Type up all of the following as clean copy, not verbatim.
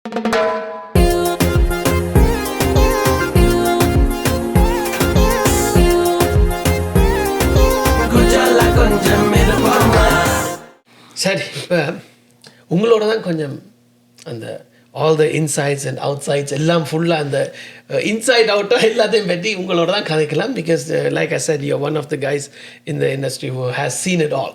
சரி, இப்போ உங்களோட தான் கொஞ்சம் அந்த all the insides and outsides எல்லாம் ஃபுல்லாக அந்த இன்சைட் அவுட்டாக எல்லாத்தையும் பற்றி உங்களோட தான் கதைக்கலாம். Because like I said you one of the guys in the industry who has seen it all,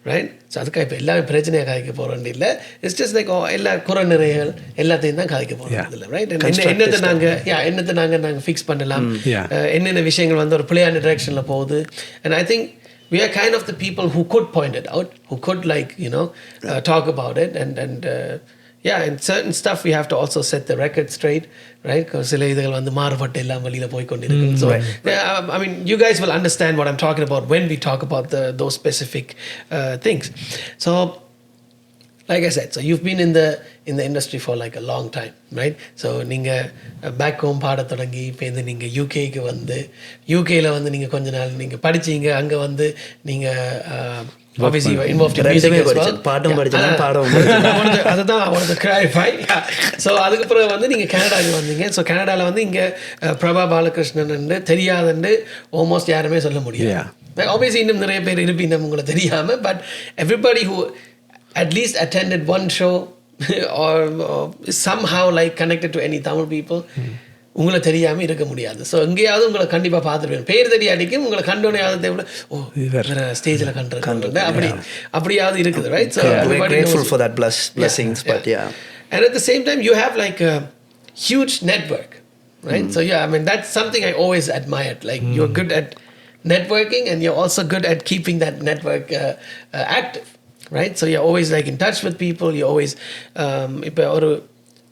right? So அதுக்காக இப்போ எல்லாமே பிரச்சனையாக கதைக்க போகிறோன்னு இல்லை. இட்ஸ் ஜஸ்ட் லைக் எல்லா குறை நிறைகள் எல்லாத்தையும் தான் கதைக்க போகிறோம் இல்லை, ரைட்? என்னத்தை நாங்கள் ஃபிக்ஸ் பண்ணலாம், என்னென்ன விஷயங்கள் வந்து ஒரு பிள்ளையான டிரெக்ஷனில் போகுது. And I think we are kind of the people who could point it out, who could talk about it, and and certain stuff we have to also set the record straight, right? Because sila idhal vandu maarupattu ellam velila poi kondirukku. So I mean, you guys will understand what I'm talking about when we talk about those specific things. So like I said, so you've been in the industry for like a long time, right? So நீங்க back home பாட தொடங்கி இப்போ இந்த நீங்கள் யூகேக்கு வந்து யூகேல வந்து நீங்கள் கொஞ்ச நாள் நீங்கள் படிச்சீங்க, அங்கே வந்து நீங்கள் obviously you were involved in music as well. பாட்டும் படிச்சேன், பாடம் அதுதான் I wanted to clarify. So அதுக்கப்புறம் வந்து நீங்கள் கனடாவுக்கு வந்தீங்க. ஸோ கனடாவில் வந்து இங்கே பிரபா பாலகிருஷ்ணன் தெரியாதுன்னு ஆல்மோஸ்ட் யாருமே சொல்ல முடியாது. Obviously இன்னும் நிறைய பேர் இருப்பீங்க உங்களை தெரியாமல், but everybody who at least attended one show or somehow like connected to any Tamil people, உங்களை தெரியாமல் இருக்க முடியாது. ஸோ எங்கேயாவது உங்களை கண்டிப்பாக பார்த்துருவேன். பேர் தெரியாடிக்கும் உங்களை கண்டோன்னே தேவை வேறு ஸ்டேஜில் கண்டுருக்காங்க அப்படியாவது இருக்குது, right? So grateful for that blessings, but and at the same time you have like a huge network, right? So I mean that's something I always admired. Like you're good at networking and you're also good at keeping that network active, right? So you're always like in touch with people. You always இப்போ ஒரு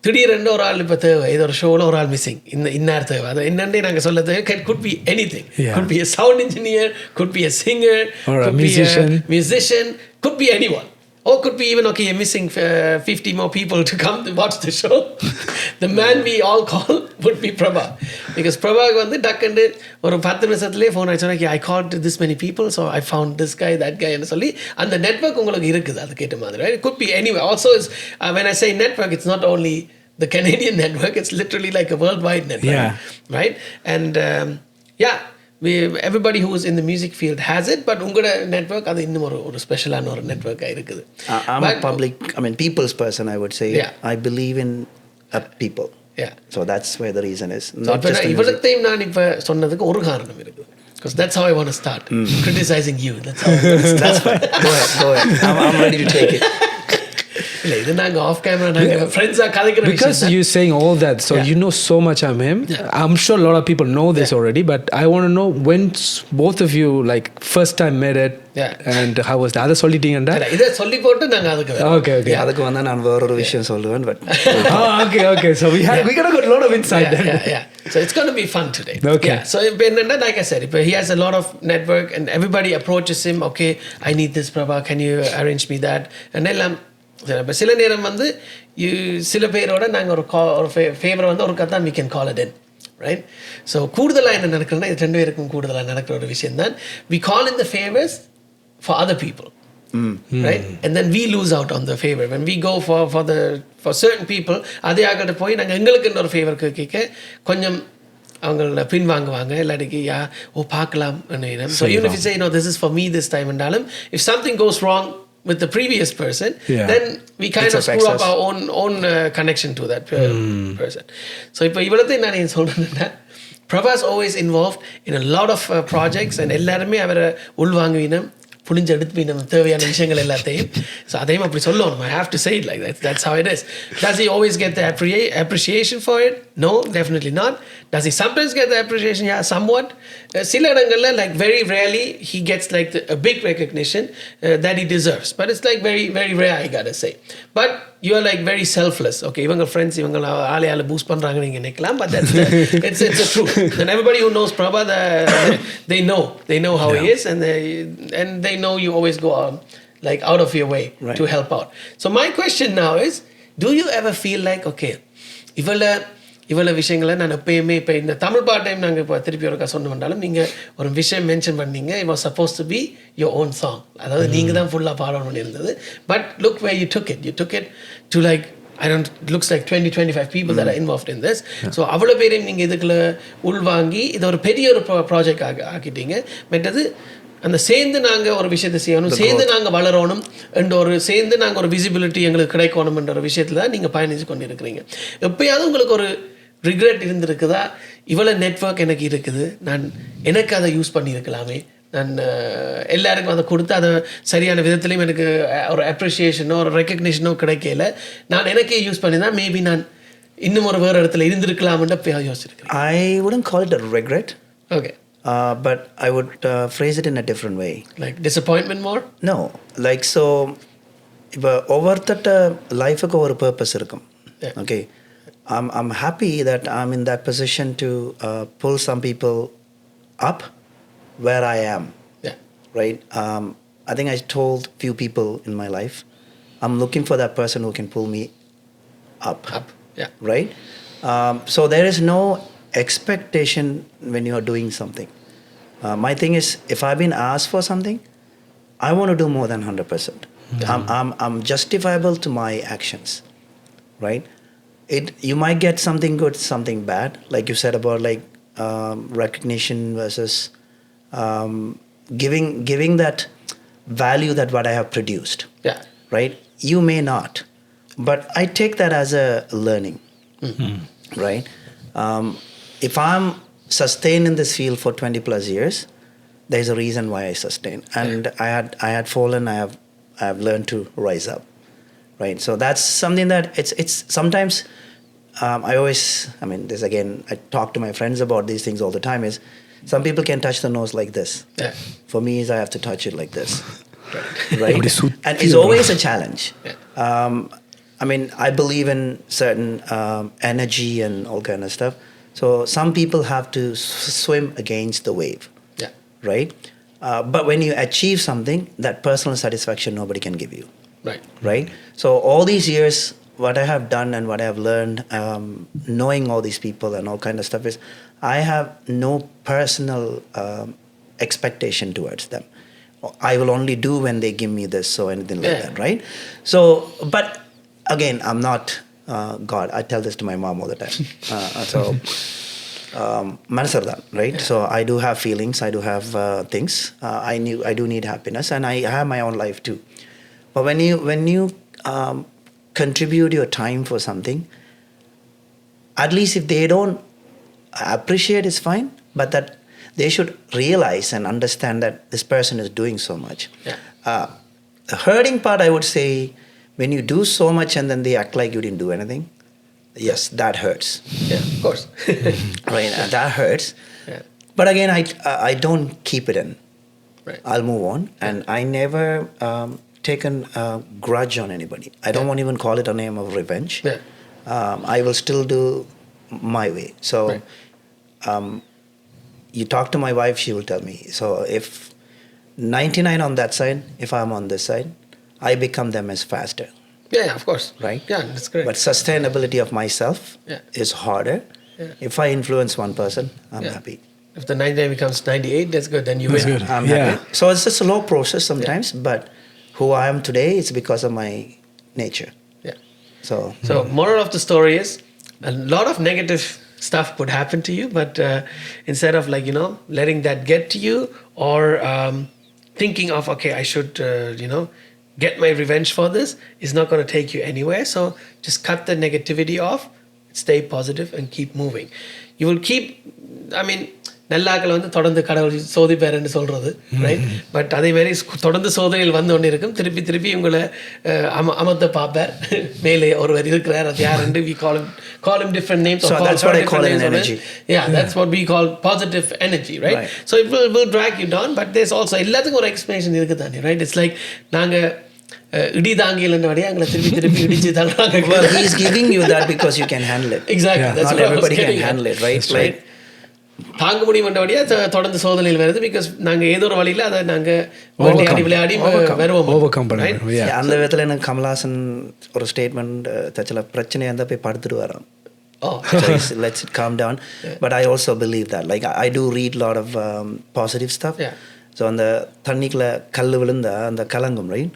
திடீரென்று ஒரு ஆள் இப்போ தேவை, இது ஒரு ஷோவில் ஒரு ஆள் மிஸ்ஸிங், இன்னார் தேவை, அது என்னன்னே நாங்கள் சொல்ல தேவை. Could be anything. Could be a sound engineer, could be a singer, could be a musician, could be anyone. Or could be even, okay, you're missing 50 more people to come to watch the show. The man we all call would be Prabah. Because Prabha வந்து டக்குன்னு ஒரு 10 நிமிஷத்துலேயே phone ஆயிடுச்சு, I called this many people, so I found this guy, that guy ன்னு சொல்லி அந்த network உங்களுக்கு இருக்குது அது கேட்ட மாதிரி, right? It could be anywhere. Also, when I say network, it's not only the Canadian network, it's literally like a worldwide network, right? And everybody who is in the music field has it, but உங்களோட network அது இன்னும் ஒரு ஸ்பெஷலான ஒரு நெட்வொர்க்காக இருக்குது. I'm a public, people's person, I would say. I believe in people. So that's where the reason is. இவ்வளத்தையும் நான் இப்போ சொன்னதுக்கு ஒரு காரணம் இருக்குது. Because that's how I want to start. Criticizing you. That's how I want to start. Go ahead. I'm ready to take it. இது நாங்கள் of camera நாங்கள் ஃப்ரெண்ட்ஸாக கதைக்கிற because you saying all that, so you know so much of him. I'm sure a lot of people know this already, but I want to know when both of you like first time met it and how was that? அதை சொல்லிட்டீங்கடா, இதை சொல்லி போட்டு நாங்கள் அதுக்கு okay அதுக்கு வந்தா நான் வேற ஒரு விஷயம் சொல்லுவேன், but okay so we got a lot of insight. So it's going to be fun today. Okay. So என்னன்னா, like I said, he has a lot of network and everybody approaches him, okay, I need this, Prabha, can you arrange me that? And எல்லாம் இப்போ சில நேரம் வந்து சில பேரோட நாங்கள் ஒரு ஃபேவரை வந்து ஒரு கதை we can call it in, right? So கூடுதலாக என்ன நடக்கிறதுனா, இது 2 பேருக்கும் கூடுதலாக நடக்கிற ஒரு விஷயம் தான், we call in the favors for other people, right? And then we lose out on the favor when we go for certain people. அதே ஆகிட்ட போய் நாங்கள் எங்களுக்கு ஒரு ஃபேவர் கேட்க கொஞ்சம் அவங்கள பின்வாங்குவாங்க, இல்லாட்டிக்கு பார்க்கலாம். So even if you say, this is for me this time, என்றாலும் if something goes wrong with the previous person, then we kind of screw up our own connection to that person. So இப்போ இவ்வளோத்தையும் நான் என்ன சொல்கிறேன்னா, Prabha is always involved in a lot of projects and எல்லாருமே அவரை உள்வாங்குவினம் புளிஞ்சு எடுத்து நம்ம தேவையான விஷயங்கள் எல்லாத்தையும். ஸோ அதையும் அப்படி சொல்லணும். I have to say it like that. That's how it is. Does he always get the appreciation for it? No, definitely not. Does he sometimes get the appreciation? Yeah, somewhat. சில இடங்கள்ல like very rarely he gets like a big recognition that he deserves. But it's like very, very rare, I gotta say. But you are like very selfless. Okay, இவங்க friends இவங்க ஆளை boost பண்ணுறாங்க நீங்கள் நினைக்கலாம், but that's it's a truth. And everybody who knows Prabha, they know how he is, and they know you always go on like out of your way to help out. So my question now is, do you ever feel like, okay, இவ்வளோ விஷயங்களை நான் எப்பயுமே இப்போ இந்த தமிழ் பாட்டையும் நாங்கள் இப்போ திருப்பி ஒருக்கா சொன்ன வந்தாலும் நீங்கள் ஒரு விஷயம் மென்ஷன் பண்ணீங்க, it was supposed to be your own song, அதாவது நீங்கள் தான் ஃபுல்லாக பாடணும்னு இருந்தது. But look where you took it to like I don't, it looks like 20-25 people that are involved in this. So அவ்வளோ பேரையும் நீங்கள் இதுக்குள்ள உள்வாங்கி இதை ஒரு பெரிய ஒரு ப்ராஜெக்ட் ஆக்கிட்டீங்க. மற்றது அந்த சேர்ந்து நாங்கள் ஒரு விஷயத்தை செய்யணும், சேர்ந்து நாங்கள் வளரணும் என்ற ஒரு சேர்ந்து நாங்கள் ஒரு விசிபிலிட்டி எங்களுக்கு கிடைக்கணும்ன்ற ஒரு விஷயத்தில் தான் நீங்கள் பயணித்து கொண்டு இருக்கிறீங்க. எப்பயாவது உங்களுக்கு ஒரு ரிக்ரெட் இருந்திருக்குதா, இவ்வளோ நெட்வொர்க் எனக்கு இருக்குது, நான் எனக்கு அதை யூஸ் பண்ணியிருக்கலாமே, நான் எல்லாருக்கும் அதை கொடுத்து அதை சரியான விதத்துலையும் எனக்கு ஒரு அப்ரிஷியேஷனோ ஒரு ரெக்கக்னிஷனோ கிடைக்கல, நான் எனக்கே யூஸ் பண்ணி தான் மேபி நான் இன்னும் ஒரு வேறு இடத்துல இருந்திருக்கலாம்ன்ற யோசிச்சிருக்கேன். I wouldn't call it a regret. Okay. But I would phrase it in a different way. Like disappointment more? No. Like, so, இப்போ ஒவ்வொருத்தட்ட லைஃபுக்கு ஒரு பர்பஸ் இருக்கும். Okay. I'm happy that I'm in that position to pull some people up where I am. Yeah. Right? I think I told few people in my life, I'm looking for that person who can pull me up. Up. Yeah. Right? So there is no expectation when you are doing something. My thing is, if I've been asked for something, I want to do more than 100%. I'm justifiable to my actions, right? You might get something good, something bad, like you said about like recognition versus giving that value that what I have produced. Yeah. Right? You may not, but I take that as a learning. Right? If I'm sustained in this field for 20 plus years, there's a reason why I sustain. And I had fallen, I have learned to rise up. Right? So that's something that it's sometimes I mean, this again, I talk to my friends about these things all the time, is some people can touch the nose like this. Yeah. For me, is I have to touch it like this. Right? And it's always a challenge. Yeah. I mean, I believe in certain energy and all kind of stuff. So some people have to swim against the wave. Yeah. Right? But when you achieve something, that personal satisfaction nobody can give you. Right. Right? So all these years, what I have done and what I have learned, knowing all these people and all kind of stuff, is I have no personal expectation towards them. I will only do when they give me this or anything like that, right? So, but again, I'm not God. I tell this to my mom all the time. Manasardan, right? Yeah. So I do have feelings. I do have things. I do need happiness, and I have my own life too. But when you contribute your time for something, at least if they don't appreciate, it's fine. But that they should realize and understand that this person is doing so much. Yeah. The hurting part, I would say, when you do so much and then they act like you didn't do anything, yes, that hurts. Yeah, of course. Right, and that hurts. Yeah. But again, I don't keep it in. Right. I'll move on, and I never taken a grudge on anybody. I don't want to even call it a name of revenge. Yeah. I will still do my way. So, Right. You talk to my wife, she will tell me. So if 99 on that side, if I'm on this side, I become them as faster. Yeah, of course. Right? Yeah, that's great. But sustainability of myself is harder. Yeah. If I influence one person, I'm Yeah. happy. If the 99 becomes 98, that's good. Then you That's win. good. I'm Yeah. happy. So it's a slow process sometimes, but who I am today is because of my nature. Yeah. So moral of the story is a lot of negative stuff could happen to you, but instead of letting that get to you or thinking of, okay, I should, get my revenge for this, is not going to take you anywhere. So just cut the negativity off, stay positive and keep moving. You will keep, நல்லாக்கள் தொடர்ந்து கடவுள் சோதிப்பாருன்னு சொல்கிறது, right? But அதே மாதிரி தொடர்ந்து சோதனைகள் வந்து கொண்டு இருக்கும். திருப்பி உங்களை அமர்த்த பார்ப்பார். மேலே ஒருவர் இருக்கிறார், அது யாருன்னு we call him different names. So that's what I call an energy. Yeah, that's what we call positive energy, right? So it will drag you down, but there's also எல்லாத்துக்கும் ஒரு எக்ஸ்பிளனேஷன் இருக்குது தானே, ரைட்? இட்ஸ் லைக் நாங்கள் இடி தாங்கிலன்னபடியே எங்களை திருப்பி இடிச்சு தாங்க. Well, he's giving you that because you can handle it. Exactly. Yeah. Not everybody can handle it, right? Right. தாங்க முடியும்ன்றபடியா தொடர்ந்து சோதனையில் வருது. பிகாஸ் நாங்கள் ஏதோ ஒரு வழியில் அதை நாங்கள் விளையாடி வருவோம். அந்த விதத்தில் எனக்கு கமல்ஹாசன் ஒரு ஸ்டேட்மெண்ட் தச்சில் பிரச்சனையாக இருந்தால் போய் படுத்துட்டு வரோம். Let's it calm down. But I also believe that. Like I do read a lot of positive stuff. Yeah. So அந்த தண்ணிக்குள்ள கல் விழுந்தா அந்த கலங்கும், right?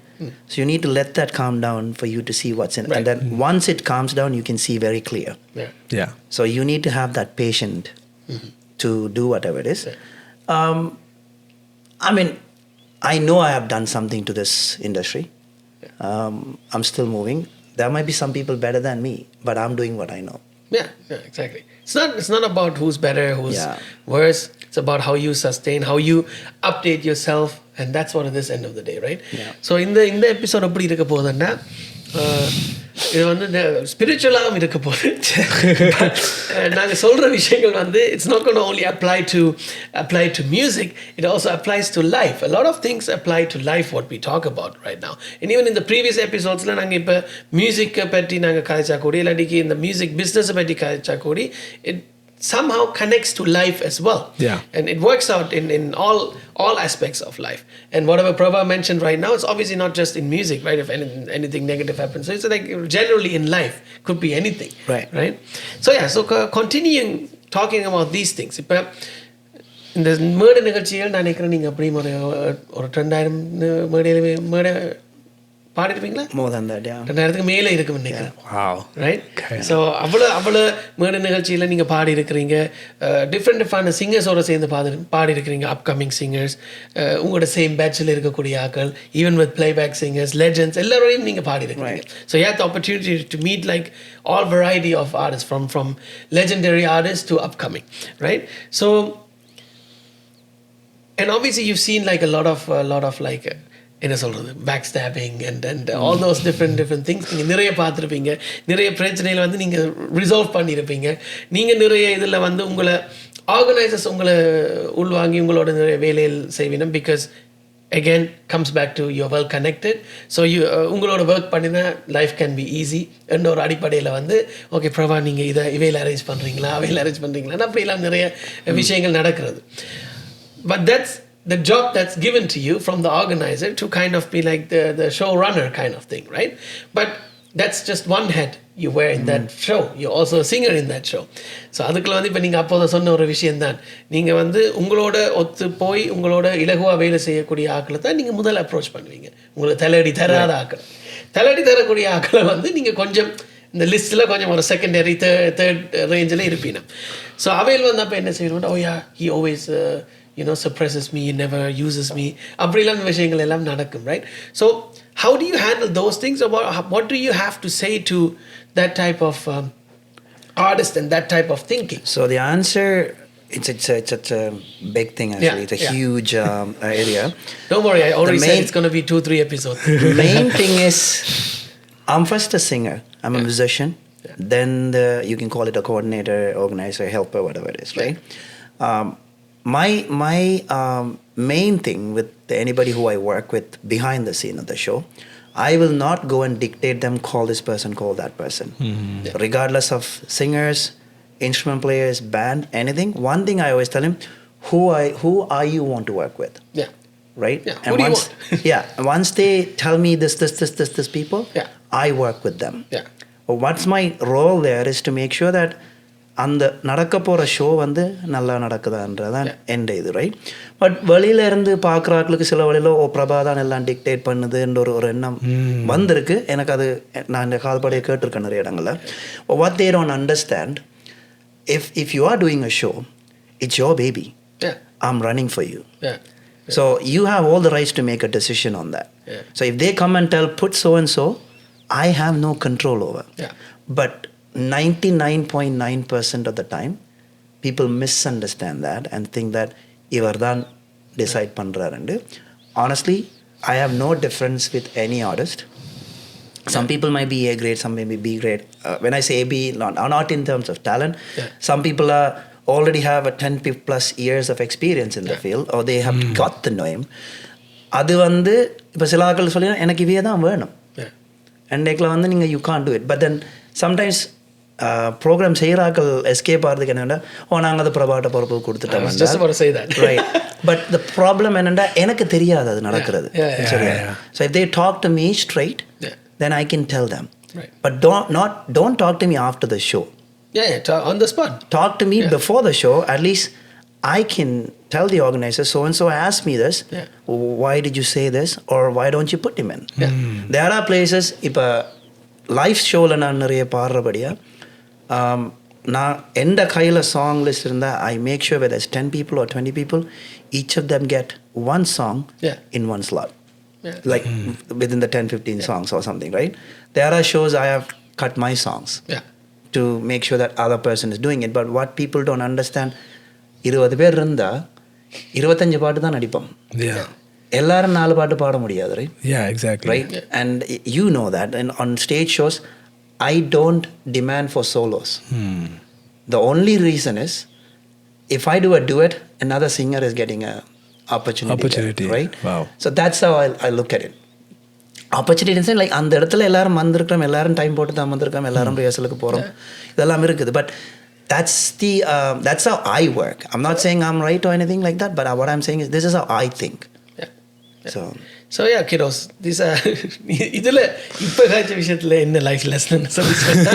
So you need to let that calm down for you to see what's in. Right. And then once it calms down, you can see very clear. Yeah. So you need to have that patience to do whatever it is. I mean, I know I have done something to this industry. I'm still moving. There might be some people better than me, but I'm doing what I know. Yeah, exactly. It's not about who's better, who's Yeah. worse. It's about how you sustain, how you update yourself, and that's what it is end of the day, right? Yeah. So இந்த episode எப்படி இருக்க போகுதுன்னா இது வந்து ஸ்பிரிச்சுவலாகவும் இருக்க போகுது. நாங்கள் சொல்கிற விஷயங்கள் வந்து it's not cone only apply to music, it also applies to life. A lot of things apply to life what we talk about right now. And even in the previous episodes நாங்கள் இப்போ மியூசிக்கை பற்றி நாங்கள் கதைச்சா கூடி இல்லாட்டிக்கு இந்த music பிஸ்னஸை பற்றி கதைச்சா கூடி it somehow connects to life as well. Yeah. And it works out in all aspects of life. And whatever Prabah mentioned right now, it's obviously not just in music, right? If anything negative happens. So it's like generally in life, could be anything. Right? So yeah, so continuing talking about these things. இப்போ இந்த மேடை நிகழ்ச்சிகள் நான் நினைக்கிறேன் நீங்கள் அப்படி ஒரு 2000 மேடை பாடிருப்பீங்களா? More than that, yeah. 2000க்கு மேலே இருக்கும் நினைக்கிறேன். Wow. Right? ஸோ அவ்வளோ மேடை நிகழ்ச்சியில் நீங்கள் பாடி இருக்கிறீங்க. டிஃப்ரெண்டான சிங்கர்ஸோட சேர்ந்து பாடி இருக்கிறீங்க. அப்கமிங் சிங்கர்ஸ், உங்களோட சேம் பேட்சில் இருக்கக்கூடிய ஆக்கள், even with playback singers, legends எல்லாரோடையும் நீங்கள் பாடி இருக்கிறீங்க. So you had the opportunity to meet like all variety of artists from legendary artists to upcoming, right? So and obviously you've seen like a lot of like என்ன சொல்கிறது back stopping and all those different things நீங்கள் நிறைய பார்த்துருப்பீங்க. நிறைய பிரச்சனையில் வந்து நீங்கள் resolve பண்ணியிருப்பீங்க. நீங்கள் நிறைய இதில் வந்து உங்களை ஆர்கனைசர்ஸ் உங்களை உள்வாங்கி உங்களோட நிறைய வேலையில் செய்வீங்க. Because again comes back to you're well connected. So you உங்களோட ஒர்க் பண்ணினா லைஃப் கேன் பி ஈஸி என்ற ஒரு அடிப்படையில் வந்து ஓகே பிரபா நீங்கள் இவையில் அரேஞ்ச் பண்ணுறீங்களா அவையில் அரேஞ்ச் பண்ணுறீங்களா அப்படிலாம் நிறைய விஷயங்கள் நடக்கிறது. But that's the job that's given to you from the organizer to kind of be like the showrunner kind of thing, right? But that's just one head you wear in that show. You're also a singer in that show. So அதுக்குள்ள வந்து இப்போ நீங்கள் அப்போது சொன்ன ஒரு விஷயம்தான், நீங்கள் வந்து உங்களோட ஒத்து போய் உங்களோட இலகுவாக வேலை செய்யக்கூடிய ஆக்களை தான் நீங்கள் முதல் அப்ரோச் பண்ணுவீங்க. உங்களை தலையடி தராத ஆக்களை, தலையடி தரக்கூடிய ஆக்களை வந்து நீங்கள் கொஞ்சம் இந்த லிஸ்ட்டில் கொஞ்சம் ஒரு செகண்டரி தேர்ட் ரேஞ்சில் இருப்பீங்க. ஸோ அவையில் வந்து அப்போ என்ன செய்யணும், oh yeah he always suppresses me, he never uses me, அப்படிலாம் விஷயங்கள் எல்லாம் நடக்கும், right? So how do you handle those things? About what do you have to say to that type of artist and that type of thinking? So the answer, it's a big thing actually. It's a huge area. Don't worry, I already said it's going to be 2-3 episodes. The main thing is I'm first a singer, I'm a musician, then you can call it a coordinator, organizer, helper, whatever it is, right? My main thing with anybody who I work with behind the scene of the show, I will not go and dictate them, call this person, call that person. Regardless of singers, instrument players, band, anything. One thing I always tell him, who are you want to work with? Yeah. Right? Yeah. Who do you want? Once they tell me this people, I work with them. Yeah. What's my role there is to make sure that அந்த நடக்க போகிற show வந்து நல்லா நடக்குதான்றதான் என் இது, right? But வெளியில இருந்து பார்க்குறாக்களுக்கு சில வழியில் பிரபா தான் எல்லாம் டிக்டேட் பண்ணுதுன்ற ஒரு எண்ணம் வந்திருக்கு எனக்கு. அது நான் இந்த கால்படையை கேட்டிருக்கேன் நிறைய இடங்களில். What they don't understand, if you are doing a show, it's your baby. I am running for you. So you have all the rights to make a decision on that. So if they come and tell put so and so, I have no control over. But 99.9% of the time people misunderstand that and think that ivardan decide பண்றாருன்னு. Honestly, I have no difference with any artist. Some people might be A grade, some may be B grade. When I say A, B, not in terms of talent. Some people already have a 10 plus years of experience in the field, or they have got the name. அது வந்து இப்போ சில ஆட்கள் சொல்லி எனக்கு இவையே தான் வேணும் அன்றைக்கில் வந்து நீங்கள் you can do it. But then sometimes program செய்கிறாக்கள் எஸ்கேப் ஆகிறதுக்கு என்னென்னா, நாங்கள் அது பிரபாட்ட பொறுப்பு கொடுத்துட்டோம். ரைட். பட் த ப்ராப்ளம் என்னென்னா எனக்கு தெரியாது அது நடக்கிறது. சரியா? So if they talk to me straight, then I can tell them. But don't talk to me after the show. On the spot. Talk to me before the show. At least I can tell the organizer, so and so asked me this. Yeah. Why did you say this, or why don't you put him in? Yeah. There are places. இப்போ life ஷோவில் நான் நிறைய பாடுறபடியா நான் எந்த கையில் song list இருந்தால் I make sure whether 10 people or 20 people, each of them get one song in one slot. Yeah. Like within the 10-15 songs or something, right? There are shows I have cut my songs to make sure that other person is doing it. But what people don't understand, 20 பேர் இருந்தால் 25 பாட்டு தான் நடிப்போம். எல்லாரும் 4 பாட்டு பாட முடியாது, right? Yeah, exactly. Right? And you know that. And on stage shows, I don't demand for solos. The only reason is, if I do a duet, another singer is getting a opportunity there, right? Wow. So that's how I look at it. Opportunity is like அந்த இடத்துல எல்லாரும் வந்திருக்கோம், எல்லாரும் time போட்டு தான் வந்திருக்கோம், எல்லாரும் ரிஹர்சலுக்கு போகிறோம், இதெல்லாம் இருக்குது. But that's how I work. I'm not saying I'm right or anything like that, but what I'm saying is this is how I think. So yeah, kiddos, these are இதுல இப்ப காய்ச்ச விஷயத்துல என்ன லைஃப் லெசன் சொல்லி சொன்னா,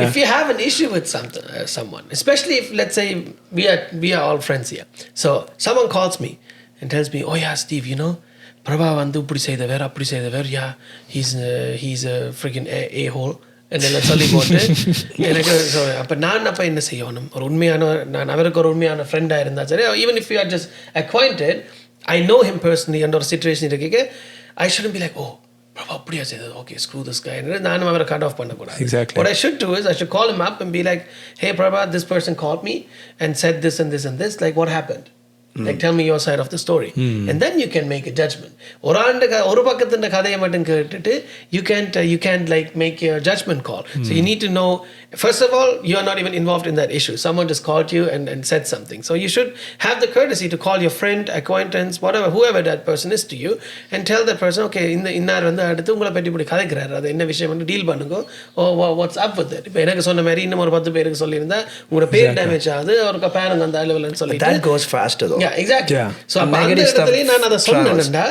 if you have an issue with someone, especially if, let's say, we are all friends here, so someone calls me and tells me, oh yeah Steve, you know Prabha வந்து இப்படி செய்தவர் அப்படி செய்தவர், yeah he's a freaking a-hole என்னெல்லாம் சொல்லி போட்டு எனக்கு அப்போ நான் அப்போ என்ன செய்யணும், ஒரு உண்மையான நான் அவருக்கு ஒரு உண்மையான ஃப்ரெண்டாக இருந்தால் சரி, even if you are just acquainted, I know him personally and ஒரு situation இருக்கு, I shouldn't be like, oh Prabha அப்படியா செய்தது, okay screw this guy, நானும் அவரை cut off பண்ணக்கூடாது. Exactly. What I should do is I should call him up and be like, hey Prabha, this person called me and said this and this and this, like what happened? Like tell me your side of the story. And then you can make a judgment. ஒரு பக்கத்தின் கதையை மட்டும் கேட்டுட்டு you can't like make your judgment call. So you need to know, first of all, you are not even involved in that issue. Someone just called you and said something. So you should have the courtesy to call your friend, acquaintance, whatever, whoever that person is to you, and tell that person, okay, இன்னார் வந்து அடுத்து உங்களை பற்றி இப்படி கதைக்கிறாரு, அது என்ன விஷயம் வந்து டீல் பண்ணுங்க, வாட்ஸ் அப் வித் இட். இப்போ எனக்கு சொன்ன மாதிரி இன்னும் ஒரு 10 பேருக்கு சொல்லியிருந்தா உங்களோட பேர் டேமேஜ் ஆகுது, அவருக்கு பேருங்க அந்த அளவுலன்னு சொல்லிட்டு that goes faster though. Yeah, exactly. Yeah. So அப்ப அந்த இடத்துலயே நான் அதை சொன்னேன்டா,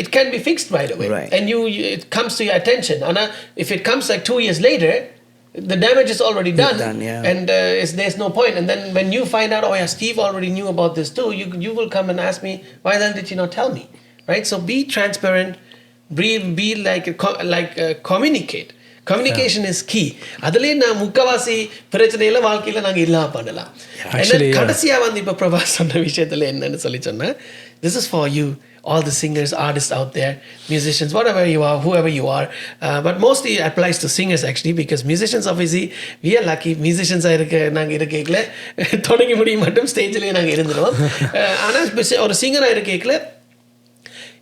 it can be fixed right away. Right. And you it comes to your attention. Ana if it comes like 2 years later, the damage is already done. And there's no point. And then when you find out, oh yeah, Steve already knew about this too, you will come and ask me, why then did you not tell me? Right? So be transparent, be communicate. Communication is key. அதுலயே நான் முக்கவாசி பிரச்சனையில வாழ்க்கையில நாங்க இல்லாம பண்ணலாம். கடைசியா வந்து இப்ப பிரபா சொன்ன விஷயத்துல என்னன்னு சொல்லி சொன்னா, this is for you, all the singers, artists out there, musicians, whatever you are, whoever you are, but mostly applies to singers actually, because musicians obviously we are lucky. Musicians நாங்க இருக்கேக்கல தொடங்கி முடியும் மட்டும் ஸ்டேஜ்லயே நாங்க இருந்துருவோம். ஆனா ஒரு சிங்கரா இருக்கேக்கல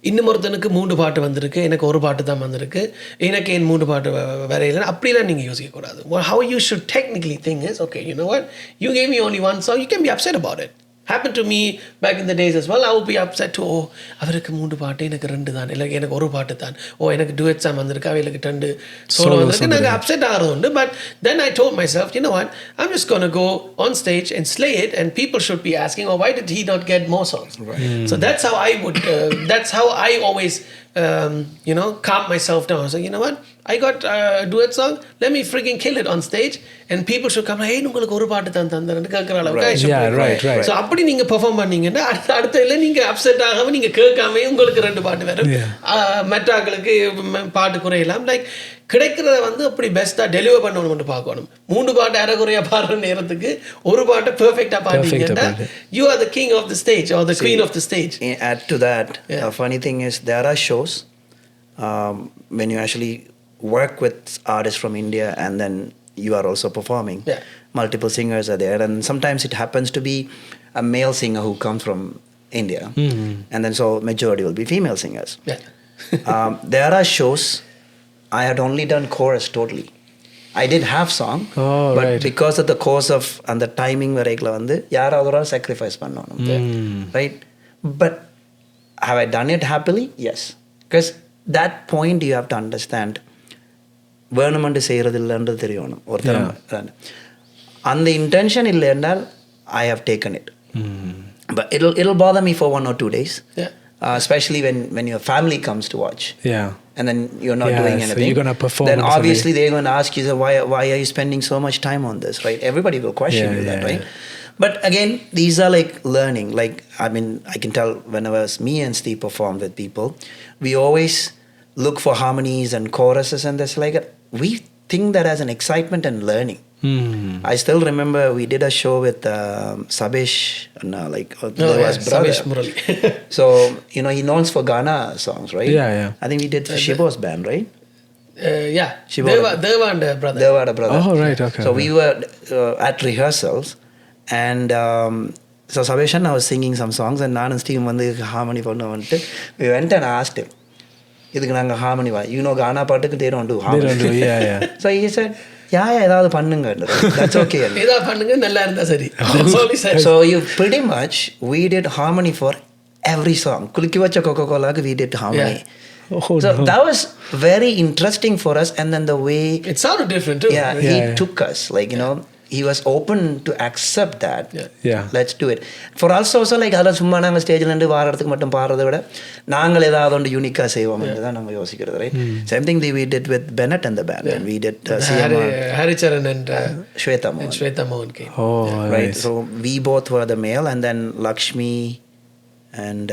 இன்னொருத்தனுக்கு 3 பாட்டு வந்திருக்கு, எனக்கு ஒரு பாட்டு தான் வந்திருக்கு, எனக்கு ஏன் 3 பாட்டு வரையில, அப்படிலாம் நீங்கள் யோசிக்கக்கூடாது. How you should technically think is, okay, you know what, you gave me only one song, you can be upset about it. Happened to me back in the days as well. I would be upset too. Oh, அவருக்கு 3 பாட்டு, எனக்கு 2 தான், இல்லை எனக்கு ஒரு பாட்டு தான், எனக்கு duets வந்திருக்கு, அவளுக்கு 2 solo வந்திருக்கு, நாங்கள் upset ஆகிறது உண்டு. But then I told myself, you know what, I'm just going to go on stage and slay it, and people should be asking, oh, why did he not get more songs? Right. So that's how I would, that's how I always calm myself down. So you know what, I got a duet song, let me freaking kill it on stage, and people should come like, hey, உங்களுக்கு ஒரு பாட்டு தான் தந்தேன்னு கேட்குற அளவுக்கு. Right. So அப்படி நீங்க perform பண்ணீங்கன்னா அடுத்த இல்லை நீங்க அப்செட் ஆகாம நீங்க கேட்காம உங்களுக்கு 2 பாட்டு வரும், மெட்டாக்களுக்கு பாட்டு குறையலாம். லைக் கிடைக்கிறத வந்து அப்படி பெஸ்ட்டாக டெலிவர் பண்ணணும்னு பார்க்கணும். 3 பாட்டு அரைக்குறையாக பாடுற நேரத்துக்கு ஒரு பாட்டு பெர்ஃபெக்டாக பாடுறீங்கன்னா you are the king of the stage or the queen of the stage. Add to that, funny thing is there are shows when you actually work with artists from India and then you are also performing. Multiple singers are there, and sometimes it happens to be a male singer who comes from India, and then so majority will be female singers. There are shows I had only done chorus totally. I did have song, but because of the course of and the timing வரைக்குள்ள வந்து யாராவது sacrifice பண்ணணும், right? But have I done it happily? Yes, because that point you have to understand, வேணுமென்று செய்கிறது இல்லைன்றது தெரியணும் ஒரு தரம். அந்த இன்டென்ஷன் இல்லை என்றால் I have taken it, but it'll bother me for 1 or 2 days, especially when your family comes to watch, and then you're not doing anything, so you're going to perform, then obviously they're going to ask you, why are you spending so much time on this, right? Everybody will question you that, right? But again, these are like learning. Like, I mean, I can tell whenever me and Steve perform with people, we always look for harmonies and choruses, and that's like, we think that as an excitement and learning. I still remember we did a show with Sabesh, there was brother. Sabesh Murali. So, you know, he knows for Ghana songs, right? Yeah. I think we did for Shibo's band, right? Yeah. Shiva. Deva and brother. Deva the brother. Oh, right, okay. So we were at rehearsals, and so Sabeshan was singing some songs, and Nan and Steve harmony. We went and asked him, harmony, you know Ghana பாட்டுக்கு they don't do harmony. They don't do, yeah. So he said, ஏதாவது பண்ணுங்க. That's okay. ஏதாவது பண்ணுங்க நல்லா இருந்தா சரி. That's all he said. So you pretty much, we did harmony for every song. குலுக்கி வச்ச Coca-Cola we did harmony. Yeah. So that was very interesting for us, and then the way it sounded different too. Yeah, he took us, like, you know, he was open to accept that. Yeah. Let's do it. For us also, like, அதெல்லாம் சும்மா நாங்கள் ஸ்டேஜில் இருந்து வாரத்துக்கு மட்டும் பாடுறதை விட நாங்கள் ஏதாவது ஒன்று யூனிக்காக செய்வோம் தான் நம்ம யோசிக்கிறது, right? Same thing we did with Bennett and the band, and we did Haricharan and Shweta Mohan. And Shweta Mohan came. Oh, right. nice. So we both were the male, and then Lakshmi and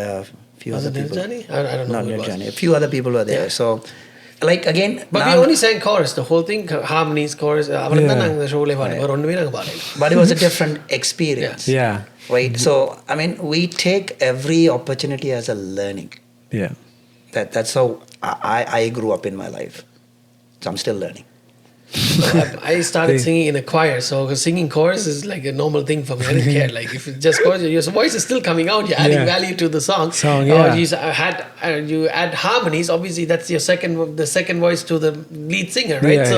few other people. Nirjani? I don't know. Not Nirjani. A few other people were there. So, like, again, but we only sang chorus, the whole thing, harmonies, chorus. But it was a different experience. Yeah. Right. So, I mean, we take every opportunity as a learning. Yeah. That's how I grew up in my life. So I'm still learning. I started singing in a choir, so singing chorus is like a normal thing for me. I didn't care. Like, if it's just chorus, your voice is still coming out. You're adding value to the song. Or you add harmonies. Obviously, that's your the second voice to the lead singer, right?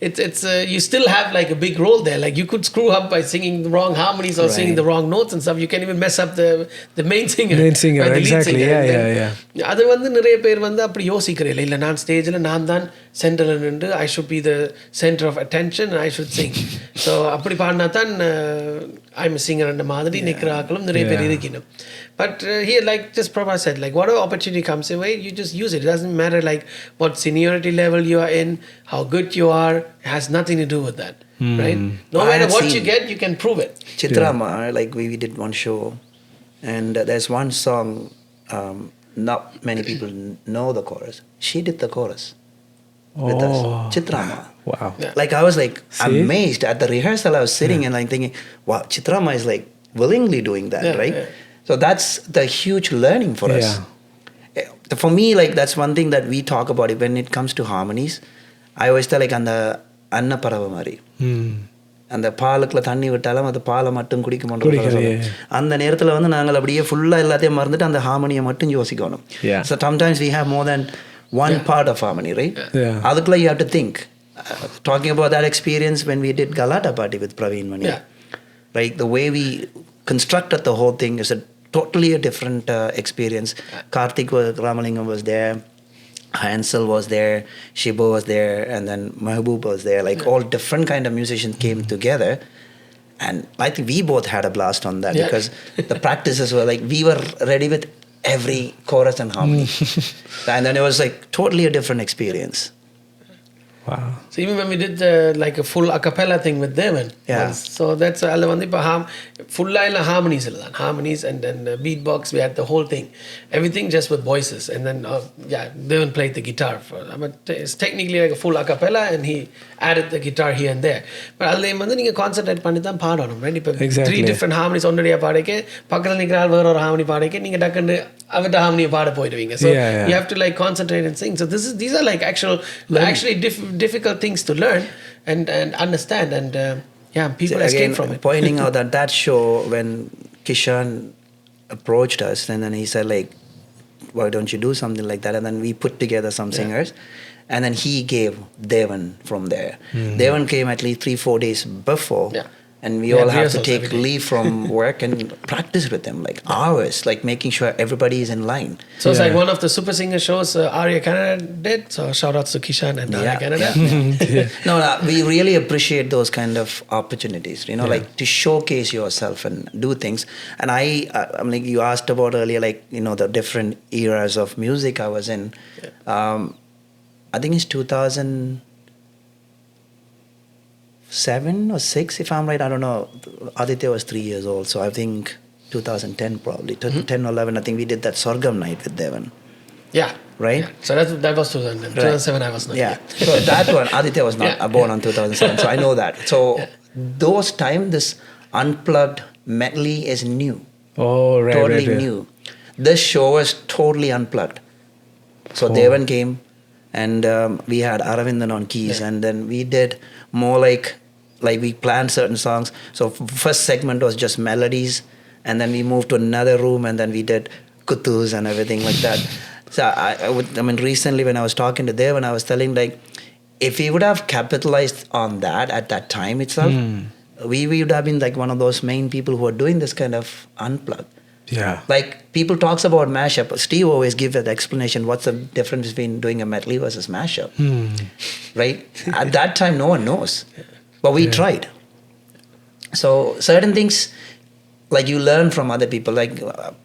It's you still have like a big role there. Like, you could screw up by singing the wrong harmonies or singing the wrong notes and stuff. You can even mess up the main singer. Right, the exactly. lead singer. அது வந்து நிறைய பேர் வந்து அப்படி யோசிக்கிறேன். இல்லை, நான் ஸ்டேஜில் நான் தான் சென்டரில் நின்று I should be the center of attention and I should sing. So அப்படி பாடினா தான் I'm a singer அந்த மாதிரி நிற்கிற ஆக்களும் நிறைய பேர் இருக்கணும். But here, like just Prabha said, like, whatever opportunity comes your way, you just use it. It doesn't matter like what seniority level you are in, how good you are. It has nothing to do with that, right? No matter what you get, you can prove it. Chitrama, like we did one show, and there's one song, not many people know the chorus. She did the chorus with us. Chitrama. Wow. Yeah. Like, I was like amazed at the rehearsal. I was sitting and like thinking, wow, Chitrama is like willingly doing that, right? Yeah. So that's the huge learning for us. For me, like, that's one thing that we talk about it when it comes to harmonies. I always tell, like, அந்த அன்னப்பறவை மாதிரி அந்த பாலுக்குள்ள தண்ணி விட்டாலும் அது பாலை மட்டும் குடிக்க மாட்டோம். அந்த நேரத்தில் வந்து நாங்கள் அப்படியே ஃபுல்லாக எல்லாத்தையும் மறந்துட்டு அந்த ஹார்மோனியை மட்டும் யோசிக்கணும். So sometimes we have more than one part of harmony, right? அதுக்குள்ள you have to think. Talking about that experience when we did Galata Party with Praveen Mani. Like, the way we constructed the whole thing is a totally a different experience. Karthik Ramalingam was there, Hansel was there, Shibo was there, and then Mahbub was there. Like, all different kind of musicians came together, and I think we both had a blast on that because the practices were like, we were ready with every chorus and harmony. And then it was like totally a different experience. Wow. So even when we did like a full a cappella thing with Devan, so that's alla vandu ipa full ila harmonies and then beatbox, we had the whole thing, everything just with voices, and then Devan played the guitar but it's technically like a full a cappella, and he added the guitar here and there. But alla vandu neenga concentrate panni dhaan paadanum, right? Ipa three different harmonies onnadiya paadike pakkala nikra aal vera or harmony paadike neenga dakkandu avata harmony paada poiduvinga. So you have to like concentrate and sing. So these are like actually difficult things to learn and understand, and people escape from it. Pointing out that show, when Kishan approached us, and then he said, like, why don't you do something like that? And then we put together some singers, and then he gave Devan from there. Devan came at least 3-4 days before. And we all have to take leave from work and practice with them, like hours, like making sure everybody is in line. So it's like one of the super singer shows Arya Canada did. So shout out to Kishan and Arya Canada. No, we really appreciate those kind of opportunities, you know, like to showcase yourself and do things. And I'm like, you asked about earlier, like, you know, the different eras of music I was in. I think it's 2007 2007 or 6, if I'm right. I don't know. Aditya was 3 years old, so I think 2010 probably. 10 or 11, I think we did that Sorghum night with Devan. Yeah. Right? Yeah. So that was 2010. 2007 I was not Yeah. here. So that one, Aditya was not born on 2007, so I know that. So those time, this unplugged medley is new. Oh, right. Totally right. new. This show was totally unplugged. So Devan came and we had Aravindan on keys and then we did more like we planned certain songs. So first segment was just melodies and then we moved to another room and then we did kutus and everything like that. So I mean recently when I was talking to Devan, I was telling like if we would have capitalized on that at that time itself, we would have been like one of those main people who are doing this kind of unplugged. Yeah. Like people talks about mashup. Steve always gives that explanation. What's the difference between doing a medley versus mashup? Right? At that time, no one knows, but we tried. So certain things, like you learn from other people. Like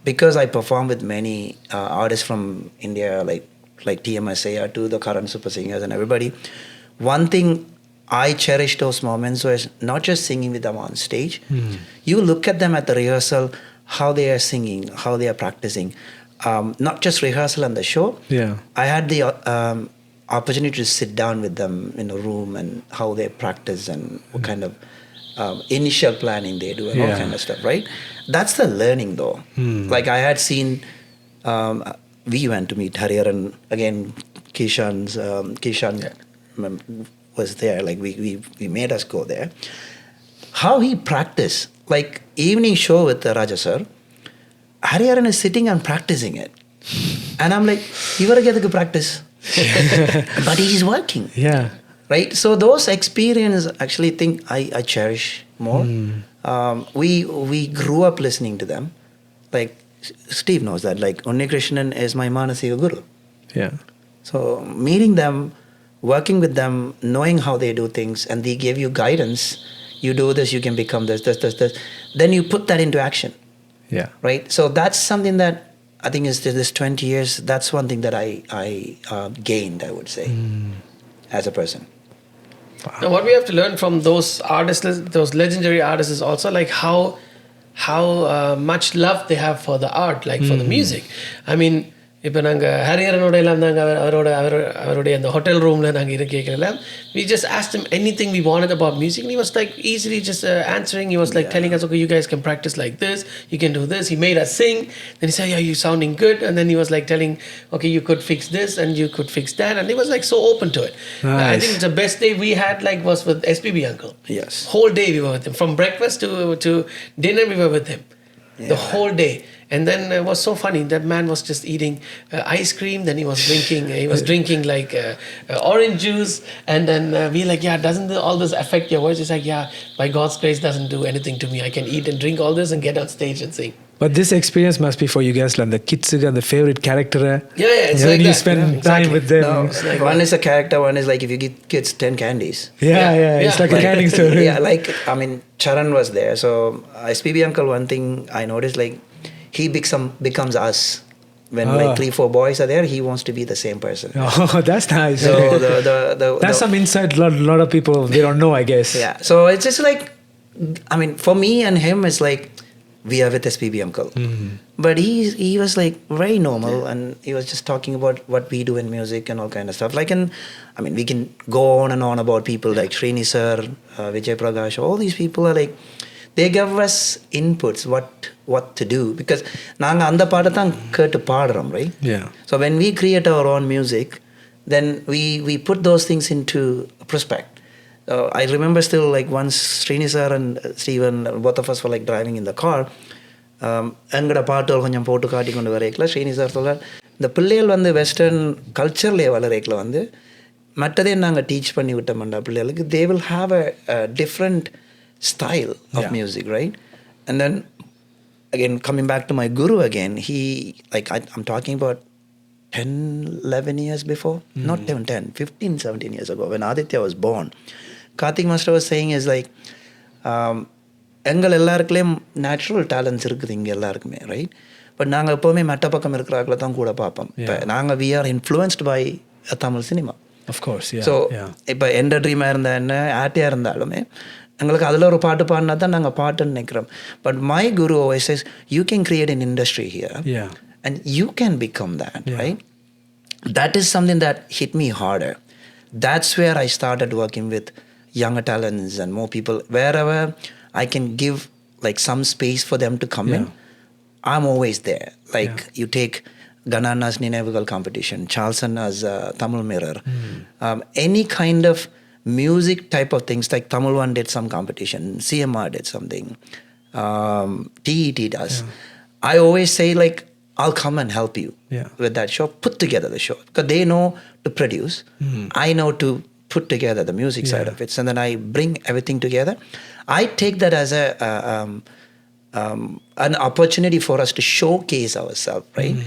because I perform with many artists from India, like TMS, to the current super singers and everybody. One thing I cherish those moments was not just singing with them on stage. You look at them at the rehearsal. How they are singing, how they are practicing, not just rehearsal and the show. Yeah, I had the opportunity to sit down with them in a room and how they practice and what kind of initial planning they do and all kind of stuff. Right? That's the learning, though. Like I had seen, we went to meet Hariharan again. Kishan was there. Like we made us go there. How he practiced. Like evening show with Raja sir, Hariharan is sitting and practicing it. And I'm like, you gotta get the practice. But he's working. Yeah. Right? So those experiences actually think I cherish more. We grew up listening to them. Like Steve knows that. Like Unni Krishnan is my Manasiga Guru. Yeah. So meeting them, working with them, knowing how they do things, and they give you guidance. You do this, you can become this. Then you put that into action. Yeah. Right? So that's something that I think is this 20 years, that's one thing that I gained, I would say, as a person. Wow. Now, what we have to learn from those artists, those legendary artists, is also like how much love they have for the art, like for the music. I mean, இப்போ நாங்கள் ஹரிஹரனோட எல்லாம் நாங்கள் அவருடைய அந்த hotel ரூமில் நாங்கள் கேட்கலாம். We just asked him anything we wanted about music and he was like easily just answering. He was like telling us, okay, you guys can practice like this, you can do this. He made us sing. Then he said, yeah, you're sounding good. And then he was like telling, okay, you could fix this and you could fix that. And he was like so open to it. Nice. I think the best day we had like was with SPB uncle. Yes. Whole day we were with him. From breakfast to dinner we were with him. The whole day. And then it was so funny. That man was just eating ice cream. Then he was drinking like orange juice. And then we like, yeah, doesn't all this affect your voice? He's like, yeah, by God's grace, doesn't do anything to me. I can eat and drink all this and get on stage and sing. But this experience must be for you guys, like the kids, the favorite character. Yeah, it's when like you that. spend time with them. No, like one is a character, one is like if you give kids 10 candies. Yeah. It's like a canning story. Yeah, like, I mean, Charan was there. So SPB uncle, one thing I noticed, like, he becomes us. When like 3-4 boys are there, he wants to be the same person. Oh, that's nice. So that's some insight lot of people they don't know, I guess. Yeah. So it's just like, I mean, for me and him, it's like we are with SPB uncle. But he was like very normal and he was just talking about what we do in music and all kind of stuff. Like, I mean, we can go on and on about people like Srini sir, Vijay Prakash, all these people are like, they give us inputs what to do because நாங்கள் அந்த பாடத்தான் கேட்டு பாடுறோம், right? Yeah. So when we create our own music, then we put those things into prospect. I remember still like once Srini sir and Steven, both of us were like driving in the car. எங்கட பாட்டுகள் கொஞ்சம் போட்டு காட்டி கொண்டு வரைக்கல Srini sir சொல்ல இந்த பிள்ளைகள் வந்து வெஸ்டர்ன் கல்ச்சர்லேயே வளரைக்கல வந்து மற்றதே நாங்கள் டீச் பண்ணி விட்டோம்டா பிள்ளைகளுக்கு they will have a different style of music, right? And then again coming back to my guru again, he like I'm talking about 10-11 years before, not even 10, 15-17 years ago when Aditya was born. Karthik master was saying is like எங்கள் எல்லாருக்குலேயும் natural talents இருக்குது இங்கே எல்லாருக்குமே, right? But நாங்கள் எப்போவுமே மெட்ட பக்கம் இருக்கிறாக்களை தான் கூட பார்ப்போம். இப்போ நாங்கள் we are influenced by Tamil cinema. Of course, yeah. So yeah. இப்போ எந்த ட்ரீமாக இருந்தால் என்ன ஆர்டியாக இருந்தாலுமே எங்களுக்கு அதில் ஒரு பாட்டு பாடினா தான் நாங்கள் பாட்டுன்னு நினைக்கிறோம். But my Guru always says you can create an industry here Yeah. and you can become that, right? That is something that hit me harder. That's where I started working with younger talents and more people. Wherever I can give like some space for them to come in, I'm always there. Like you take Ganana's Ninevugal competition, Charles Anna's Tamil Mirror, any kind of music type of things, like Tamil One did some competition, CMR did something, TET does. I always say like, I'll come and help you with that show, put together the show. Because they know to produce, I know to put together the music side of it. So then I bring everything together. I take that as an opportunity for us to showcase ourselves, right?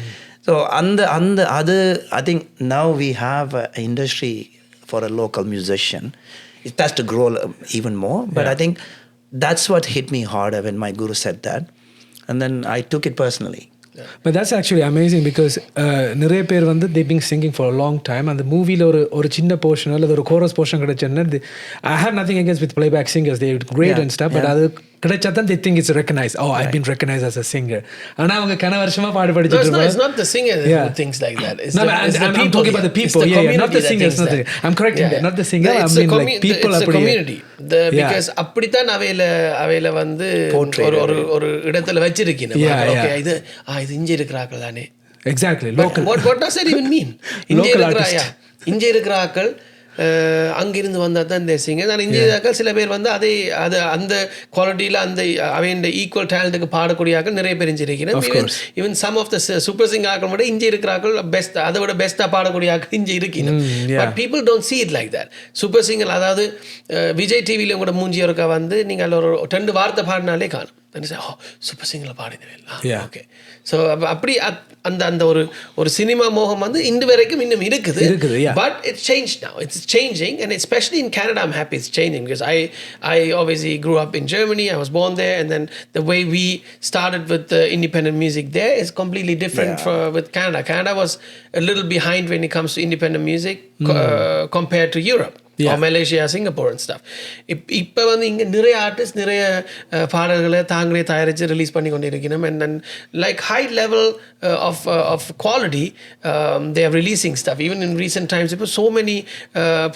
So on the other, I think now we have an industry for a local musician. It has to grow even more. But I think that's what hit me harder when my guru said that. And then I took it personally. But that's actually amazing because நிறைய பேர் வந்து they've been singing for a long time. அந்த மூவியில் ஒரு சின்ன portion அல்லது ஒரு chorus portion கிடைச்சேன்னா I have nothing against with playback singers, they great and stuff, but அது கிடைச்சா தான் they think it's recognized. Oh, I've been recognized as a singer. ஆனா அவங்க கன வருஷமா பாடு படிச்சிட்டு இருப்பாங்க. It's not the singer who thinks like that. It's I'm talking about the people. Not the singers. I'm correcting that. Not the singer. I mean like people. It's a community. Because அப்படித்தான் அவையில வந்து ஒரு இடத்துல வச்சிருக்கீங்க. Okay, இது இங்க இருக்கிறார்கள் தானே. Exactly. Local. What does it even mean? இங்க இருக்கிறார்கள் அங்கிருந்து வந்தால் தான் தேசிங்க. நான் இந்தியாக்கள் சில பேர் வந்து அது அந்த குவாலிட்டியில் அந்த அவையின் ஈக்குவல் டேலண்ட்டுக்கு பாடக்கூடியாக்கள் நிறைய பேர் இஞ்சிருக்கிறேன். Even some of the super singer ஆக்கள் மட்டும் இஞ்சி இருக்கிறாக்கள் பெஸ்ட், அதை விட பெஸ்ட்டாக பாடக்கூடிய ஆக்கள் இஞ்சி இருக்கணும். But people don't see it like that. Super singer அதாவது விஜய் டிவியில் உங்களோட மூஞ்சி இருக்கா வந்து நீங்கள் அதில் ஒரு 2 வார்த்தை பாடினாலே காணும். சூப்பர் சிங்கரில் பாடினேன். ஓகே. ஸோ அப்படி அந்த ஒரு சினிமா மோகம் வந்து இன்று வரைக்கும் இன்னும் இருக்குது. But it's change now. It's changing, and especially in Canada I'm happy it's changing because I obviously grew up in Germany. I was born there, and then the way we started with the independent music there is completely different with Canada. Canada was a little behind when it comes to independent music compared to Europe. Or Malaysia, Singapore and stuff. இப்போ வந்து இங்கே நிறைய artist நிறைய பாடல்களை தாங்களே தயாரித்து release பண்ணி கொண்டு இருக்கணும். And then like high level of quality they are releasing stuff. Even in recent times so many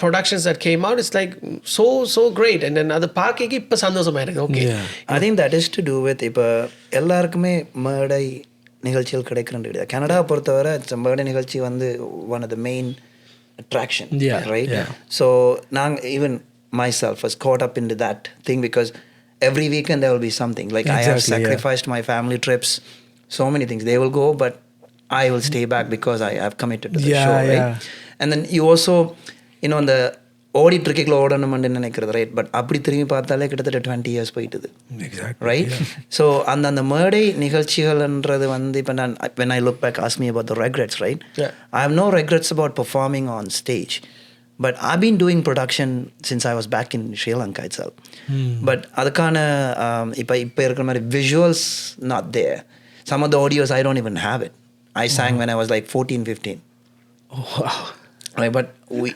productions that came out, it's like so great. And then அது பார்க்க இப்போ சந்தோஷமாக இருக்குது. Okay. I think that is to do with இப்போ எல்லாருக்குமே மேடை நிகழ்ச்சிகள் கிடைக்கிறது. கனடாவை பொறுத்தவரை மேடை நிகழ்ச்சி வந்து one of the main attraction, right? So even myself was caught up into that thing because every weekend there will be something. Like I have sacrificed my family trips, so many things. They will go, but I will stay back because I have committed to the show, right? And then you also, இந்த ஓடிட்டு இருக்கீங்களோ ஓடணும்னு நினைக்கிறது, right? But அப்படி திரும்பி பார்த்தாலே கிட்டத்தட்ட 20 years போயிட்டுது, right? So அந்த மேடை நிகழ்ச்சிகள்ன்றது வந்து இப்போ நான் when I look back, ask me about the regrets, right? I have no regrets about performing on stage, but I've been doing production since I was back in Sri Lanka itself. But அதுக்கான இப்போ இருக்கிற மாதிரி visuals not there. Some of the audios I don't even have it. I sang when I was like 14, 15. Oh, wow. Right, but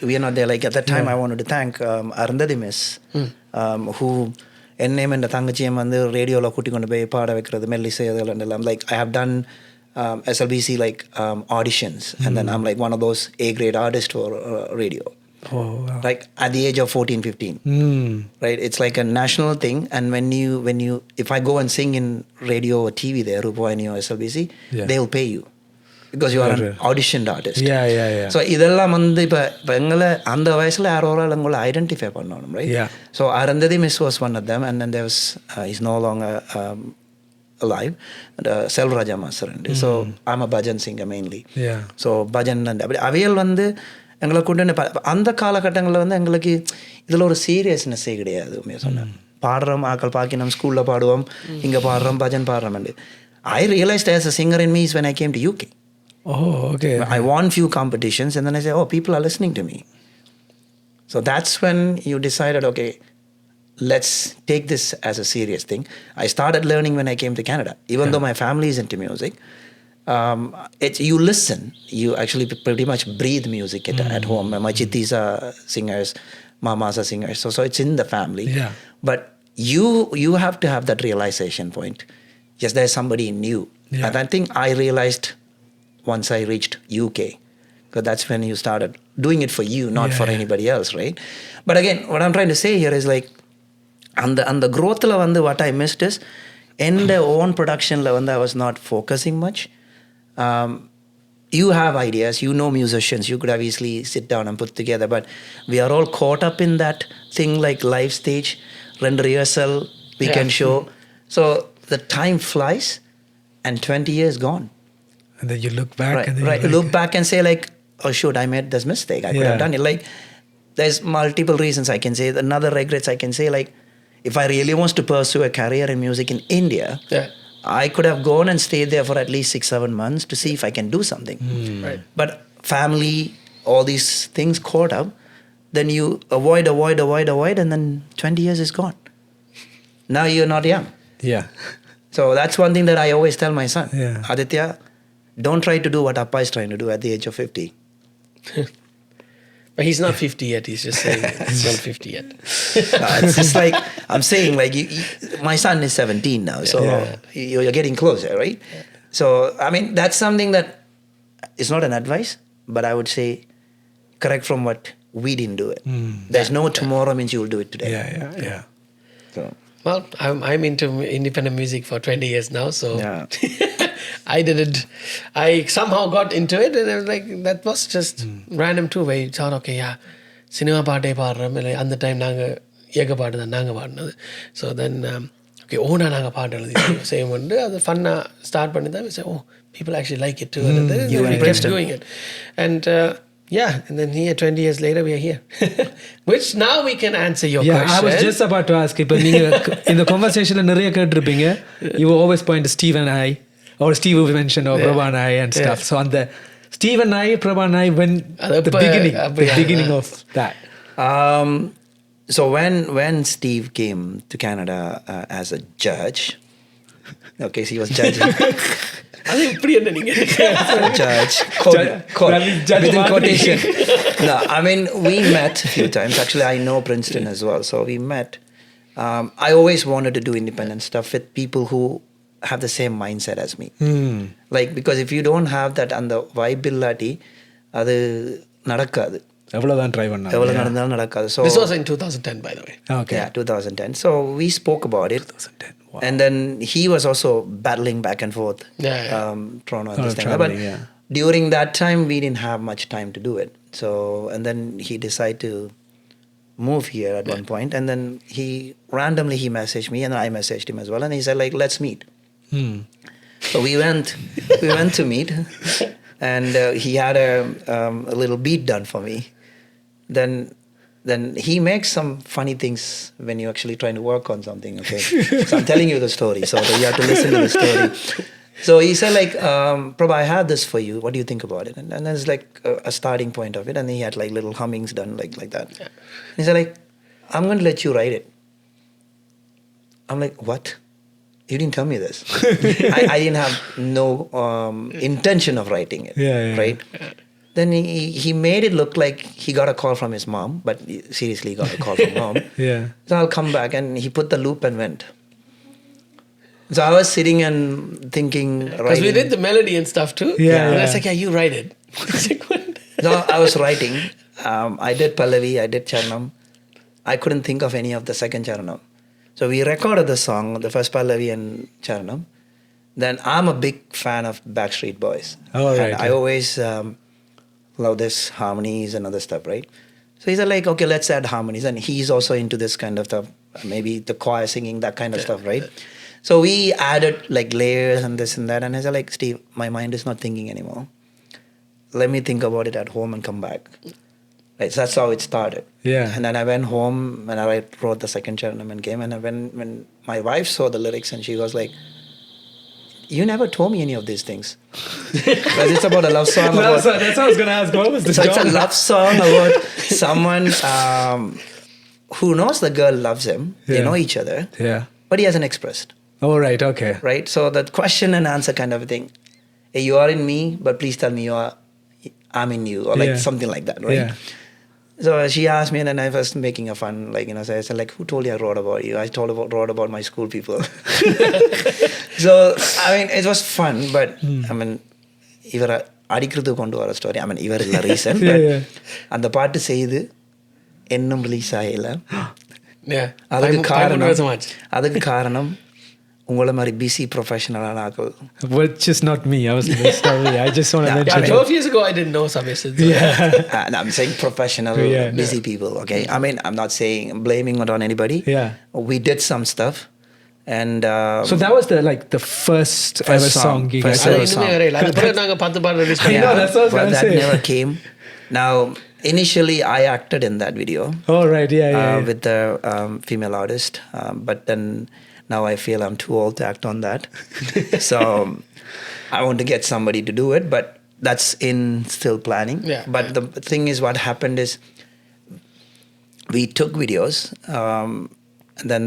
we are not there. Like at that time, I wanted to thank Arundhati Miss, who name and thangachiyam vandu radio la kutti kondu poi paada vekkradhu mellise adella. Like I have done SLBC like auditions, and then I'm like one of those A grade artists for radio. Oh, wow. Like at the age of 14, 15, right? It's like a national thing. And when you if I go and sing in radio or TV there, Rupavahini or SLBC, they will pay you. Because you are an auditioned artist. So இதெல்லாம் வந்து இப்போ எங்களை அந்த வயசில் யாரோ எங்களை identify பண்ணணும், right? So Arundhati Miss was one of them, and then there was he's no longer alive, Selvarajah Master. So I'm a bhajan singer mainly. So bhajan அப்படி அவையல் வந்து எங்களை கொண்டு அந்த காலகட்டங்களில் வந்து எங்களுக்கு இதில் ஒரு சீரியஸ்னஸ்ஸே கிடையாது. சொன்னேன் பாடுறோம், ஆக்கள் பாக்கி நம்ம ஸ்கூலில் பாடுவோம், இங்கே பாடுறோம், பஜன் பாடுறோம். I realized as a singer in me is when I came to UK. Oh, okay. I won few competitions, and then I said, oh, people are listening to me. So that's when you decided, okay, let's take this as a serious thing. I started learning when I came to Canada. Even though my family is into music, it's you listen. You actually pretty much breathe music at home. My chittis are singers, mamas are singers. So it's in the family. Yeah. But you have to have that realization point. Yes, there's somebody in you. Yeah. And I think I realized once I reached UK. Because that's when you started doing it for you, not for anybody else, right? But again, what I'm trying to say here is like, and the growth la what I missed is, in the own production la I was not focusing much. You have ideas, you know musicians, you could have easily sit down and put together, but we are all caught up in that thing like live stage, render rehearsal, weekend show. So the time flies and 20 years gone. And then you look back Right, and then right. you're Look back and say like, oh shoot, I made this mistake. I could have done it. Like, there's multiple reasons I can say. Another regrets I can say, like, if I really was to pursue a career in music in India, I could have gone and stayed there for at least 6-7 months to see if I can do something. Right. But family, all these things caught up, then you avoid, and then 20 years is gone. Now you're not young. Yeah. So that's one thing that I always tell my son. Yeah. Aditya, don't try to do what Appa is trying to do at the age of 50. But he's not 50 yet. He's just saying he's not 50 yet. It's just like, I'm saying, like, my son is 17 now, so you're getting closer, right? Yeah. So, I mean, that's something that is not an advice, but I would say correct from what we didn't do it. There's no tomorrow means you will do it today. Yeah. So. Well, I'm into independent music for 20 years now, so I somehow got into it, and I was like, that was just random too, where you thought, okay, cinema பாட்டே பாடுறோம், இல்லை அந்த time நாங்கள் ஏக பாட்டு தான் நாங்கள் பாடினது. ஸோ தென் ஓகே ஓனா நாங்கள் பாட்டு எழுதி செய்வோம்ட்டு அது ஃபன்னாக ஸ்டார்ட் பண்ணி தான் oh, people actually like it too. And then we kept doing it. And and then here 20 years later we are here. Which now we can answer your question. I was just about to ask, இப்போ நீங்கள் இந்த conversationல நிறைய கேட்டிருப்பீங்க, you always point to Steve and I, or Steve mentioned, or Prabah and I and stuff. So on the Steve and I, Prabah and I, when the beginning of that. So when Steve came to Canada as a judge, okay, so he was judging. அது எப்படி என்ன நீங்க Judge within quotation. No, I mean, we met a few times. Actually, I know Princeton as well, so we met. I always wanted to do independent stuff with people who have the same mindset as me. Like, because if you don't have that and the vibe illati, அது நடக்காது. எவ்வளவுதான் try பண்ணாலும் எவ்வளவு நடந்தாலும் நடக்காது. So this was in 2010, by the way. Okay. Yeah, 2010. So we spoke about it. 2010. Wow. And then he was also battling back and forth. Toronto and this thing. But during that time, we didn't have much time to do it. So, and then he decided to move here at one point. And then he randomly messaged me, and I messaged him as well. And he said, like, let's meet. So we went to meet. And he had a little beat done for me. Then he makes some funny things when you're actually trying to work on something, okay? So I'm telling you the story, so you have to listen to the story. So he said, like, Prabha, I have this for you. What do you think about it? And there's like a starting point of it. And he had like little hummings done like that. Yeah. He said, like, I'm going to let you write it. I'm like, what? You didn't tell me this. I didn't have no intention of writing it, right? Then he made it look like he got a call from his mom, but seriously, he got a call from mom. So I'll come back, and he put the loop and went. So I was sitting and thinking, because we did the melody and stuff too. And I was like, you write it. So I was writing. I did Pallavi, I did Charanam. I couldn't think of any of the second Charanam. So we recorded the song, the first Pallavi and Charanam. Then I'm a big fan of Backstreet Boys. And I always love this harmonies and other stuff, right? So he said, like, okay, let's add harmonies. And he's also into this kind of stuff, maybe the choir singing, that kind of stuff, right? So we added like layers and this and that. And I said, like, Steve, my mind is not thinking anymore. Let me think about it at home and come back. Right, so that's how it started. And then I went home and I wrote the second Charanam and came. And when my wife saw the lyrics, and she was like, you never told me any of these things. Because it's about a love song. That's what I was going to ask. What was the So it's a love song about someone who knows the girl loves him. They know each other. But he hasn't expressed. Oh, right. Okay. Right? So that question and answer kind of thing. hey, you are in me, but please tell me I'm in you, or like something like that, right? Yeah. So she asked me, and then I was making a fun, like, so I said, like, who told you I wrote about you? I wrote about my school people. So, I mean, it was fun, but, I mean, அடிக்கிறது கொண்டு வர story I மீன் இவர் இல்லை reason அந்த பாட்டு செய்து இன்னும் release ஆகல. அதுக்கு காரணம் உங்கள மாதிரி பிசி ப்ரொஃபஷனலான ஆட்கள். Which is not me. I just want to mention. 12 years ago I didn't know Sabeshan. I'm saying professional, busy people. Okay, I mean, I'm not saying blaming it on anybody. Yeah, we did some stuff, and so that was the first ever song you guys but that never came. Now, initially I acted in that video. Oh right, yeah. With the female artist, but then now I feel I'm too old to act on that. So I want to get somebody to do it, but that's in still planning. But the thing is, what happened is we took videos, and then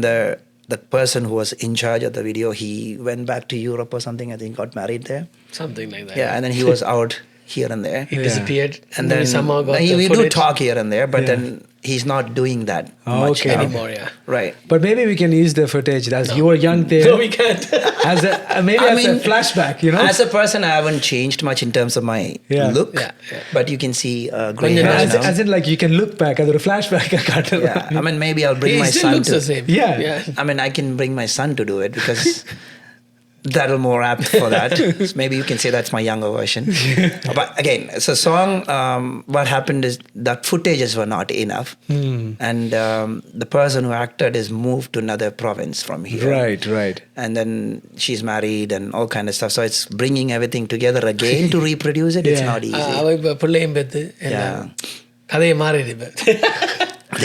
the person who was in charge of the video, he went back to Europe or something. I think got married there. Something like that. Yeah, and then he was out here and there. He disappeared. And then somehow got we do talk here and there, but then he's not doing that much anymore. Yeah, right. But maybe we can use the footage as you were young there. No, we can't. As a a flashback, you know. As a person, I haven't changed much in terms of my look. But you can see gray hair now. As in, like, you can look back at the flashback. I mean, maybe I'll bring my son looks to. The same. Yeah. I mean, I can bring my son to do it because. That'll more apt for that. So maybe you can say that's my younger version. But again, it's a song. What happened is that footages were not enough, and the person who acted is moved to another province from here. Right. And then she's married and all kind of stuff. So it's bringing everything together again to reproduce it. It's not easy.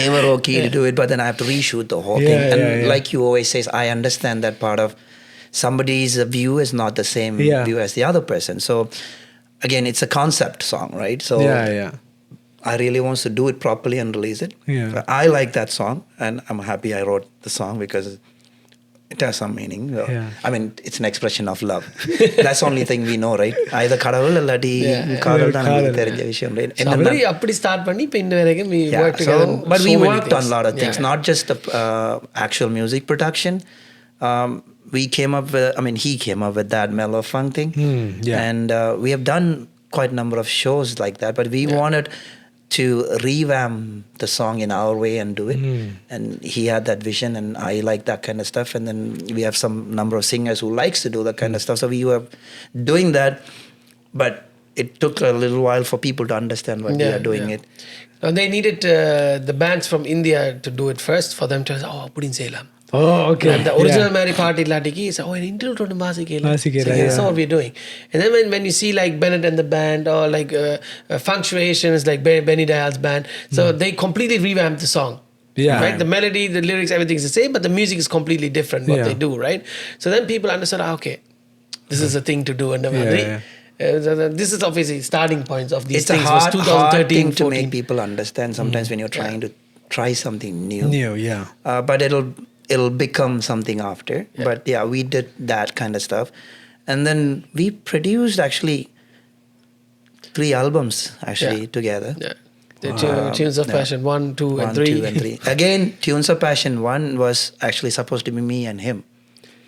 They were okay to do it, but then I have to reshoot the whole thing. And like you always say, I understand that part of. Somebody's view is not the same view as the other person. So again, it's a concept song, right? So I really want to do it properly and release it. I like that song, and I'm happy I wrote the song because it has some meaning. So, I mean, it's an expression of love. That's the only thing we know, right? Either kadavul illadi kadal dhaan namukku therinja vishayam, right? Somebody appadi start panni ipo inna varaikkum we work together. But we worked on a lot of things, not just the actual music production. We came up with, he came up with that mellow funk thing. And we have done quite a number of shows like that, but we wanted to revamp the song in our way and do it. And he had that vision, and I like that kind of stuff. And then we have some number of singers who likes to do that kind of stuff. So we were doing that, but it took a little while for people to understand what we are doing it. And they needed the bands from India to do it first for them to say, oh, pudin seilam. Oh, okay. And the original Mary party ladiki is an interlude on Masikela. That's what we're doing. And then when you see like Bennett and the band, or like Functuations, like Benny Dial's band, so they completely revamped the song. Right? The melody, the lyrics, everything is the same, but the music is completely different what they do, right? So then people understood, okay, this is a thing to do. And this is obviously starting points of these things. It's a hard thing to make people understand sometimes when you're trying to try something new. But it'll become something after. But we did that kind of stuff. And then we produced actually 3 albums together. The Tunes of Passion 1, 2 and 3. Again, Tunes of Passion 1 was actually supposed to be me and him.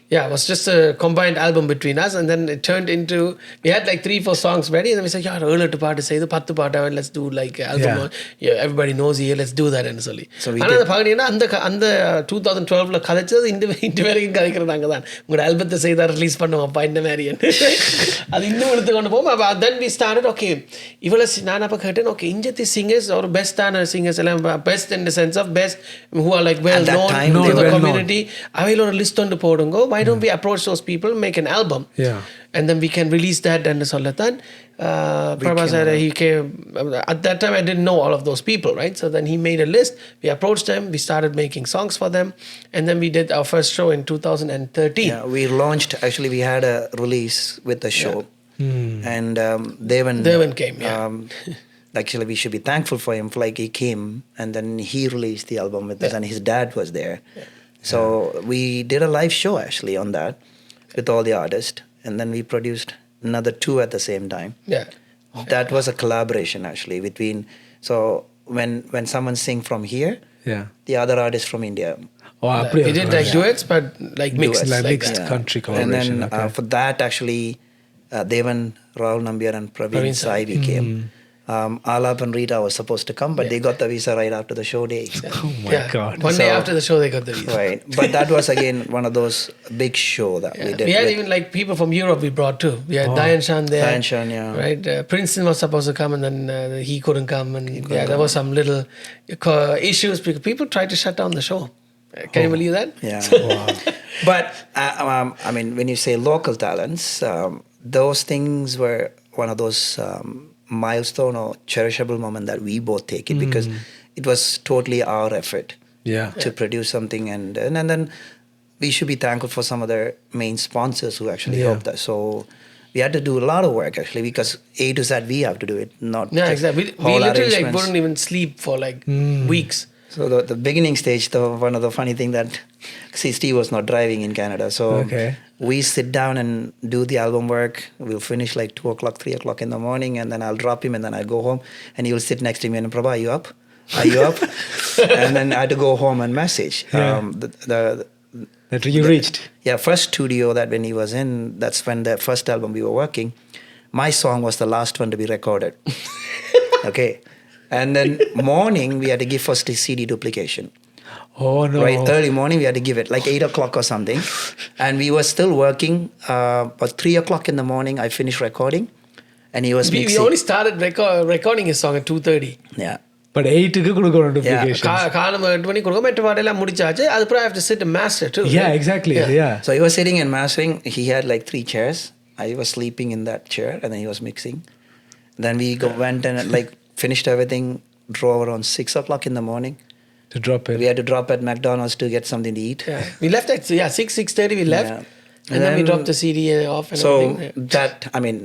It was just a combined album between us, and then it turned into, we had like 3-4 songs ready, and then we said, earlier to part say the 10 part, let's do like album. Everybody knows here, let's do that. And so அந்த 2012 கதைச்சது இந்த வரைக்கும் கதைக்கிறாங்க தான். உங்களோட ஆல்பத்தை செய்தா release பண்ணுவோம்ப்பா இந்த மாதிரி அது இன்னும் எடுத்து கொண்டு போவோம். Then we started, okay, இவ்வளோ நான் அப்போ கேட்டேன், okay, இஞ்சத்தி singers ஒரு பெஸ்டான singers எல்லாம் best in the sense of best who are like well known to the community, அவையில் ஒரு லிஸ்ட் ஒன்று போடுங்க. Why don't we approach those people, make an album, and then we can release that and solatan. Prabah said he came. At that time, I didn't know all of those people, right? So then he made a list. We approached them. We started making songs for them, and then we did our first show in 2013. We launched. Actually, we had a release with the show, and Devan came. Actually, we should be thankful for him. Like he came, and then he released the album with us, and his dad was there. So we did a live show actually on that with all the artists, and then we produced another 2 at the same time. Yeah. That was a collaboration actually between. So when someone sing from here, Yeah. the other artist from India. Oh, We did like duets, but like mixed. Duets. like Like mixed that. country And collaboration. then Okay. for that actually, Devan, Rahul Nambiar and Praveen Praveen Sai. Sai came. Alap and Rita was supposed to come, but they got the visa right after the show day. Oh my Yeah. God. One day So- after the show, they got the visa. Right. But that was again one of those big show that we Yeah. did. We had with even like people from Europe we brought too. We had Dayan Shan there. Dayan Shan, yeah. Right. Princeton was supposed to come and then he couldn't come. And there was some little issues because people tried to shut down the show. Can you believe that? Yeah. But I mean, when you say local talents, those things were one of those milestone or cherishable moment that we both take it because it was totally our effort Yeah. to produce something, and then we should be thankful for some of the main sponsors who actually Yeah. helped us. So we had to do a lot of work actually because A to Z we have to do it, not Yeah, just exactly. We whole literally like arrangements. wouldn't even sleep for like weeks. So the beginning stage, one of the funny thing that, see, Steve was not driving in Canada, so Okay. we sit down and do the album work. We'll finish like 2 o'clock, 3 o'clock in the morning, and then I'll drop him, and then I'll go home, and he will sit next to me and Prabha, are you up? Are you up? And then I had to go home and message. Yeah. That you reached. First studio that when he was in, that's when the first album we were working. My song was the last one to be recorded. Okay. And then morning, we had to give first a CD duplication. Oh no. Right, early morning, we had to give it like 8 o'clock or something. And we were still working. But 3 o'clock in the morning, I finished recording. And he was We mixing. only started recording his song at 2:30. Yeah. But 8க்கு கொடுக்கணும் notification. காலம் 8 மணி கொடுக்கும் 8 பாடெல்லாம் முடிச்சாச்சு அதுக்கப்புறம் I have to sit and master too. Yeah, right? exactly. Yeah. So he was sitting and mastering. He had like 3 chairs. I was sleeping in that chair, and then he was mixing. Then we went and like finished everything, drove around 6 o'clock in the morning. To drop it. We had to drop at McDonald's to get something to eat. Yeah. We left at 6:30 we left. Yeah. And then we Then- dropped the CD off and So everything. that, I mean,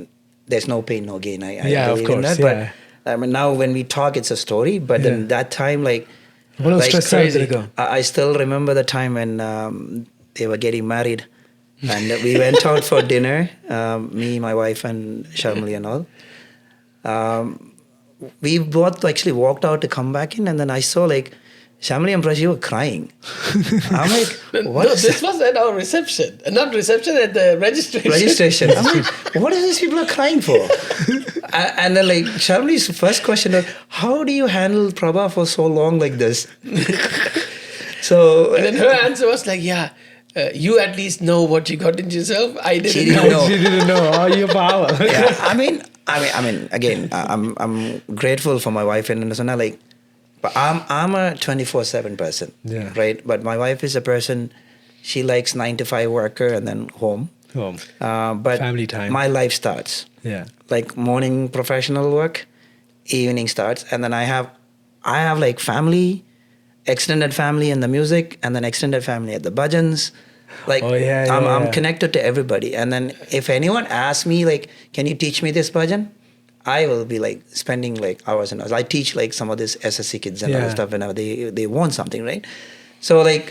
there's no pain, no gain. I Yeah, of believe in course, that. yeah. But I mean, now when we talk, it's a story. But then Yeah. that time, like, இவ்வளவு like stress crazy. இருக்கும். I still remember the time when they were getting married. And we went out for dinner, me, my wife, and Shamli and all. We both actually walked out to come back in, and then I saw like Shamli and Prashee were crying. I'm like, what No, is this was at our reception. Not reception, at the registration. registration? I'm like, what is this people are crying for? And then like Shamli's first question was, how do you handle Prabha for so long like this? So And then her answer was like, yeah, you at least know what you got into yourself. I didn't She didn't know. know. She didn't know. Oh, your power. yeah, I mean, again, I'm grateful for my wife and so now like, but I'm a 24/7 person, Yeah. right? But my wife is a person. She likes 9 to 5 worker and then home. Home. But Family time. my life starts Yeah. like morning professional work, evening starts, and then I have like family, extended family in the music, and then extended family at the bhajans. Like Oh, yeah, I'm yeah. connected to everybody. And then if anyone asks me like, can you teach me this bhajan? I will be like spending like hours and hours. I teach like some of this SSC kids and other Yeah. stuff whenever they want something, right? So like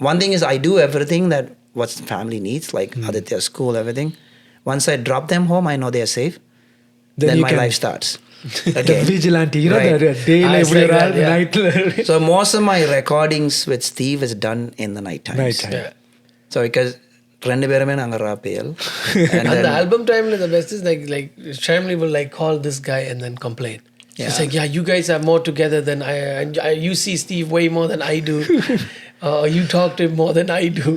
one thing is I do everything that what family needs, like Aditya's school, everything. Once I drop them home, I know they are safe. Then you my can- life starts. The Again. vigilante. You know, Right. the dayல it's இப்படி like ஒரு that, ஆள், yeah. nightல So most of my recordings with Steve is done in the night times. Night time. Yeah. So because ரெண்டு பேருமே நாங்க ராப்பேல். And And the then album time, the best is like Shamli will like call this guy and then complain. Yeah. It's like, yeah, you guys are more together than you see Steve way more than I do. You talk to him more than I do.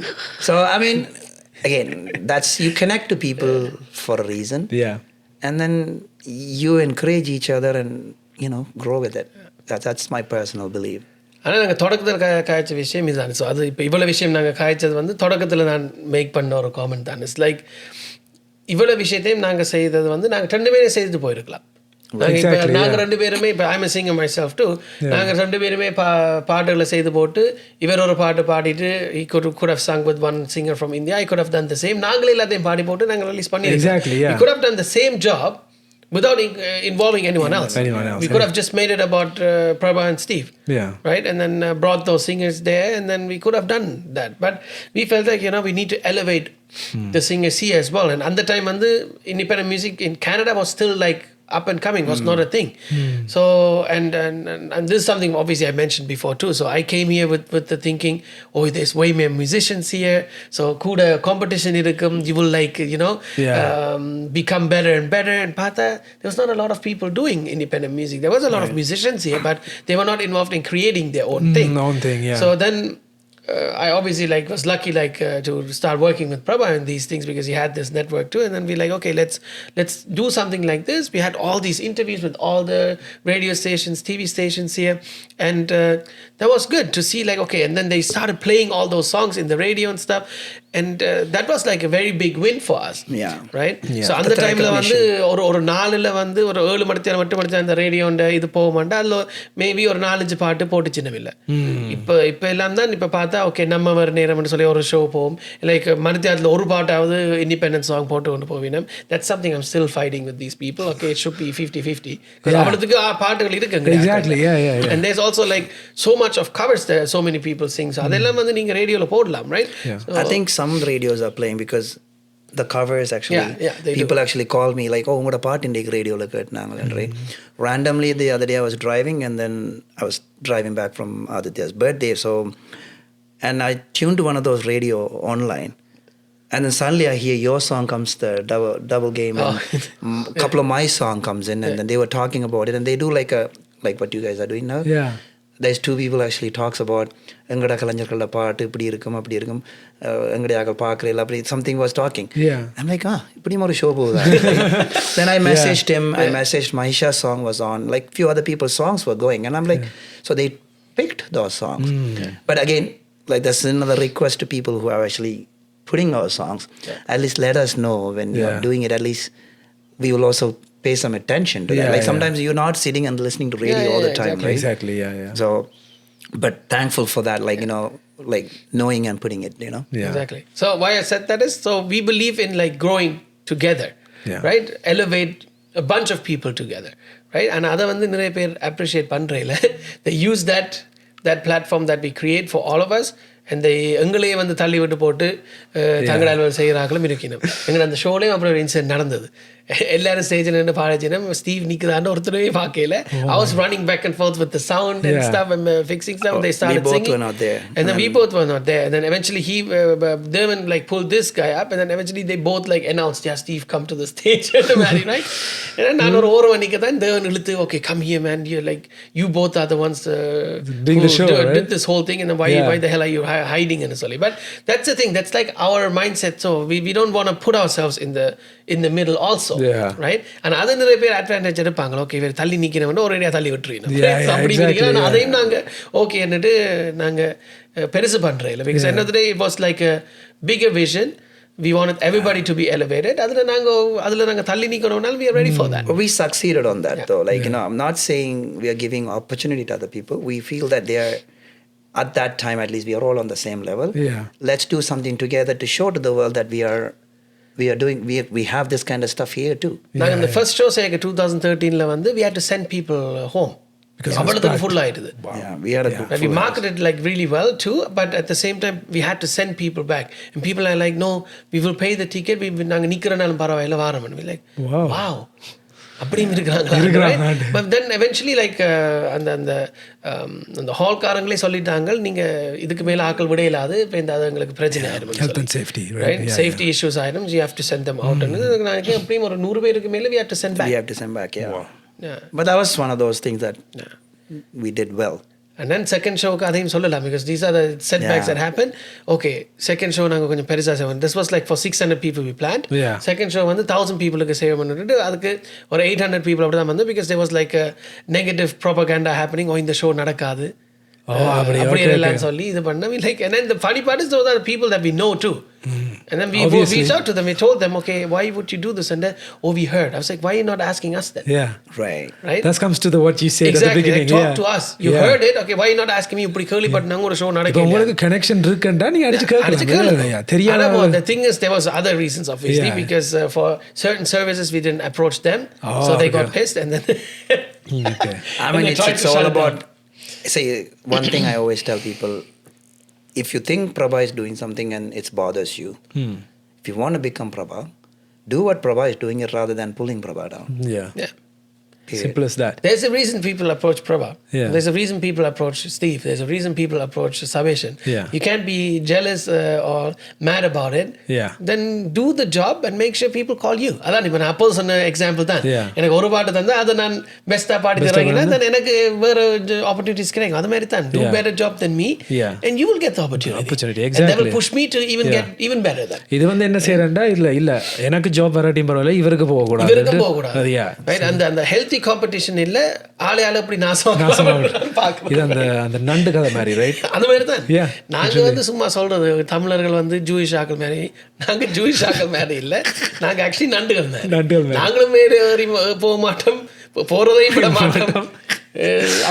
so I mean, again, that's you connect to people for a reason. Yeah. And then you encourage each other and grow with it. That's my personal belief. ஆனால் நாங்கள் தொடக்கத்தில் காய்ச்ச விஷயம் இதுதான். So அது இப்போ இவ்வளோ விஷயம் நாங்கள் காய்ச்சது வந்து தொடக்கத்தில் நான் மேக் பண்ண ஒரு காமெண்ட் தான். இட்ஸ் லைக் இவ்வளோ விஷயத்தையும் நாங்கள் செய்தது வந்து நாங்கள் 2 பேரும் செய்துட்டு போயிருக்கலாம். நாங்கள் இப்போ Exactly, நாங்கள் yeah. 2 பேருமே இப்போ I'm singer my self to நாங்கள் 2 பேருமே பாட்டுகளை செய்து போட்டு இவர் ஒரு பாட்டு பாடிட்டு he could have sung with one singer from India. I could have done the same. நாங்களே எல்லாத்தையும் பாடி போட்டு நாங்கள் ரிலீஸ் Exactly, பண்ணியிருக்கோம். yeah. We could have done the same job without involving anyone else. We could have just made it about Prabah and Steve. Yeah. Right? And then brought those singers there, and then we could have done that. But we felt like, we need to elevate the singers here as well. And at the time, independent music in Canada was still like up and coming, was not a thing. So, and this is something obviously I mentioned before too. So I came here with the thinking, there's way more musicians here. So kuda competition irukum, you will like, become better and better. And Pata, there was not a lot of people doing independent music. There was a lot of musicians here, but they were not involved in creating their own thing. So then I obviously was lucky to start working with Prabah and these things, because he had this network too. And then we okay, let's do something like this. We had all these interviews with all the radio stations, TV stations here, and that was good to see okay. And then they started playing all those songs in the radio and stuff, and that was like a very big win for us. Right. So அந்த டைம்ல ஒரு நாளில் ஒரு 7 மணி நேரம் 8 மணி நேரம் அந்த ரேடியோண்ட இது போக மாட்டேன். அதில் மேபி ஒரு 4-5 பாட்டு போட்டு சின்னவில்லை. இப்போ எல்லாம் தான் இப்போ பார்த்தா ஓகே நம்ம ஒரு நேரம்னு சொல்லி ஒரு ஷோ போவோம். லைக் மணித்தியாரத்தில் ஒரு பாட்டாவது இண்டிபெண்டன்ட் சாங் போட்டு கொண்டு போவினோம். That's something I'm still fighting with these people. Okay, it should be 50-50. அவளுக்கு பாட்டுகள் இருக்குங்க. Exactly. Yeah. And there's also so much of covers there, so many people sing. So அதெல்லாம் நீங்க ரேடியோல போடலாம், right? So, I think some radios are playing because the covers actually, people actually call me ungoda part in the radio la ketnanga, right? Randomly the other day I was driving, and then I was driving back from Aditya's birthday, so and I tuned to one of those radio online, and then suddenly I hear your song comes, the double game, and a couple of my song comes in, and then they were talking about it, and they do like what you guys are doing now. There's 2 people actually talks about engada kalanjarkala paattu ipdi irukum apdi irukum engadiyagal paakrela apdi something was talking. I'm like ipdi moru show poda. Then I messaged him. I messaged Mahisha's song was on, few other people's songs were going, and I'm like, so they picked those songs. But again, that's another request to people who are actually putting our songs, at least let us know when you're doing it. At least we will also pay some attention to that. Sometimes you're not sitting and listening to radio all the time, right? Exactly. So, but thankful for that, knowing and putting it, Exactly. So why I said that is, so we believe in growing together, right? Elevate a bunch of people together, right? And other நிறைய பேர் appreciate பண்றேல. They use that platform that we create for all of us, and எங்களையே தள்ளி விட்டு போட்டு தங்கடால் செய்கிறாங்களும் இருக்கணும். எங்களை அந்த ஷோலையும் அப்புறம் ஒரு இன்சிடென்ட் நடந்தது. எல்லாரும் ஸ்டேஜில் நின்று பாடிச்சினோம். ஸ்டீவ் நிற்குதான்னு ஒருத்தரவே பார்க்கல. I was running back and forth with the sound and stuff and fixing stuff. They started singing. We both were not there. And then we both were not there. And then eventually he Derwin pulled this guy up, and then eventually they both announced, Steve, come to the stage. Right? And then நான் ஒரு ஓரம் நிற்கதான் Derwin இழுத்து, okay, come here, man. You're you both are the ones doing the show, right? Did this whole thing, and then why the hell are you hiding and so. But that's the thing. That's our mindset. So we don't want to put ourselves in the middle also. Right? And அது நிறைய பேர் advantage எடுப்பாங்க. Okay, வேறு தள்ளி நிற்கிறவன் ஒரு ரேடியா தள்ளி விட்டுருவோம். அப்படி நிற்கிறோம். அதையும் நாங்கள் ஓகே என்னட்டு நாங்கள் பெருசு பண்ணுறேன். Because end of the day it was like a bigger vision. We wanted everybody to be elevated. அதில் நாங்கள் தள்ளி நிற்கணும்னாலும் we are ready for that. We succeeded on that though. I'm not saying we are giving opportunity to other people. We feel that they are, at that time at least, we are all on the same level. Let's do something together to show to the world that we are doing, we have this kind of stuff here too. நாங்கள் இந்த first show செய்ய 2013ல we had to send people home. Because அவ்வளவுக்கு full ஆயிடுது. We had a good we marketed really well too, but at the same time we had to send people back, and people are like, no, we will pay the ticket. நாங்க நிக்கிறனாலும் பரவாயில்லை வாரமன். We like, wow. அப்படியும் இருக்கிறாங்க. But then eventually அந்த ஹால்காரங்களே சொல்லிட்டாங்க, நீங்க இதுக்கு மேல ஆக்கள் விட இல்லாது, இப்போ இந்த அது எங்களுக்கு பிரச்சனை ஆயிடும். Health and safety, right? Safety issues ஆயிடும். You have to send them out. நான் அப்படியும் ஒரு 100 பேருக்கு மேல we have to send back. We have to send back, But that was one of those things that we did well. And then second show அதையும் சொல்லலாம், because these are the setbacks that happened. Okay, second show நாங்கள் கொஞ்சம் பெருசாக செய்வோம். This was for 600 people we planned. Second show 1000 peopleக்கு save பண்ணிட்டு அதுக்கு ஒரு 800 people அப்படி தான் வந்து, because there was a negative propaganda happening. இந்த ஷோ நடக்காது அப்படி எல்லாம் சொல்லி இது பண்ண. And then the funny part is those are the people that we know too. And then we Obviously. reached out to them. We told them, okay, why would you do this? And then, oh, we heard. I was like, why are you not asking us then? Yeah. Right. Right? That comes to the what you said at the Exactly. beginning. Like, talk yeah. to us. You Yeah. heard it. Okay, why are you not asking me? இப்படி curly but நாங்க ஒரு show இப்போ நடக்கல. உங்களுக்கு connection இருக்குண்டா நீங்க அடிச்சு கேட்கலாம் தெரியாத The thing is, there was other reasons, obviously, Yeah. because for certain services we didn't approach them, Oh, so they got okay. pissed, and then Okay. I and mean, they tried it's to all shut it about. down. Say one thing I always tell people: if you think Prabha is doing something and it bothers you, if you want to become Prabha, do what Prabha is doing it rather than pulling Prabha down. Yeah. Yeah. Period. Simple as that. There's a reason people approach Prabha. Yeah. There's a reason people approach Steve. There's a reason people approach Sabeshan. Yeah. You can't be jealous or mad about it. Yeah. Then do the job and make sure people call you. அதான் இப்போ நான் அப்போ சொன்ன example தான். Yeah. எனக்கு ஒரு பாட்டு தந்தா அதை நான் பெஸ்ட்டாக பாடி தருவாங்கன்னா then எனக்கு வேறு ஆப்பர்ச்சுனிட்டிஸ் கிடைக்கும். அது மாதிரி தான். Do Yeah. better job than me. Yeah. And you will get the opportunity. Opportunity, And that will exactly. push me to even Yeah. get even better than. இது வந்து என்ன செய்யறேன்டா இல்ல எனக்கு ஜாப் வராட்டியும் பரவாயில்ல இவருக்கு போக கூடாது இவருக்கு போகக்கூடாது. Yeah. Right? அந்த ஹெல்த்தி காம்படிஷன் இல்ல ஆளே அப்படி நாசமா இது அந்த நண்டு கதை மாதிரி ரைட் அந்த மாதிரி தான். Yeah, நாங்க வந்து சும்மா சொல்றது தமிழர்கள் வந்து ஜூயிஷ் ஆக்கள் மாதிரி, நாங்க ஜூயிஷ் ஆக்கள் மாதிரி இல்ல, நாங்க ஆக்சுவலி நண்டுகள் மாதிரி. நாங்களும் ஏறி போக மாட்டோம், போறதையும் விட மாட்டோம்.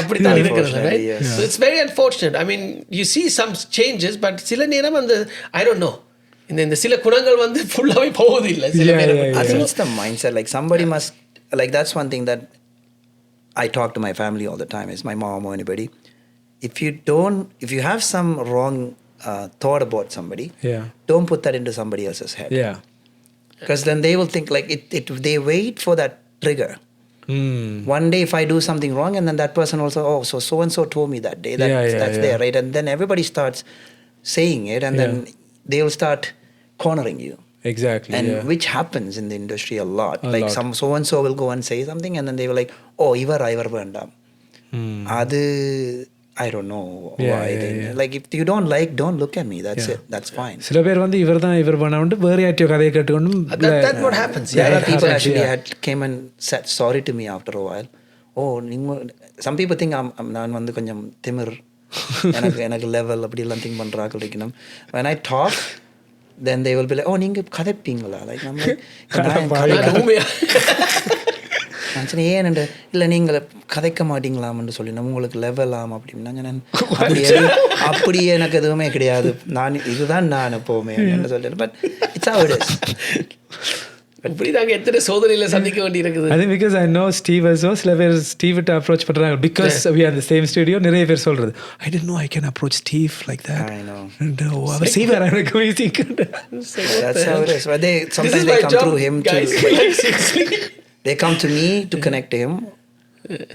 அப்படித்தான் இருக்கிறது. Right? So it's very unfortunate. I mean, you see some changes, but சில நேரம் அந்த I don't know, இந்த சில குணங்கள் வந்து ஃபுல்லாவே போகுது இல்ல சில நேரம். I think it's the mindset. Like somebody must, like that's one thing that I talk to my family all the time, is my mom or anybody. If you have some wrong thought about somebody, don't put that into somebody else's head. Yeah. Because then they will think like they wait for that trigger. One day if I do something wrong and then that person also, oh, so and so told me that day, that's there, right? And then everybody starts saying it, and then they will start cornering you. Exactly. And which happens in the industry a lot. Like some so and so will go and say something, and then they were like, oh, ivar vendam. Adu I don't know why. Like if you don't like, don't look at me. That's it. That's fine. சில பேர் வந்து இவர் பண்ணாண்டு வேற யார்ட்டியோ கதையை கேட்டுக்கொண்டு That's what happens. There are people actually came and said sorry to me after a while. Oh, some people think நான் வந்து கொஞ்சம் திமிர், எனக்கு லெவல் அப்படி எல்லாம் திங்க் பண்றாங்க இருக்கணும். When I talk, then they will be like, oh, நீங்க கதைப்பீங்களா? Like I'm like, ஏன்னு இல்லை நீங்கள் கதைக்க மாட்டீங்களாம்னு சொல்லி நம்ம உங்களுக்கு லெவல் ஆகும் அப்படின்னாங்க. நான் அப்படி எனக்கு எதுவுமே கிடையாது, நான் இதுதான் நான் எப்போவுமே என்ன சொல்லிட்டு. But it's how it is. இப்படி நாங்கள் எத்தனை சோதனையில சந்திக்க வேண்டி இருக்குது. அது because I know Steve also சில பேர் ஸ்டீவ்கிட்ட அப்ரோச் பண்ணுறாங்க because we are the same studio. நிறைய பேர் சொல்கிறது I don't know I can approach Steve like that. I know. அவர் செய்வார் எனக்கு music. That's how it is. But sometimes they come through him too. They come to me to connect to him.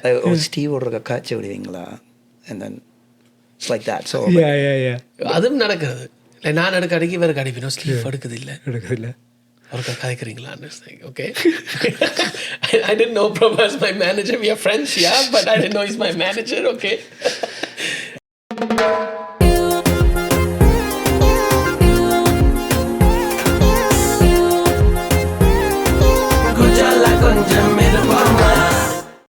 Like, oh, Steve ஒரு காட்சி விடுவீங்களா? And then it's like that. So yeah. அதுவும் நடக்கிறது. நான் எடுக்க அடிக்கி வேறு அடிப்பினோம், ஸ்லீவ் எடுக்குது இல்லை அவருக்கு கதைக்கிறீங்களான்னு. Okay. I didn't know Prabha is my manager. We are friends, yeah, but I didn't know he's my manager. Okay.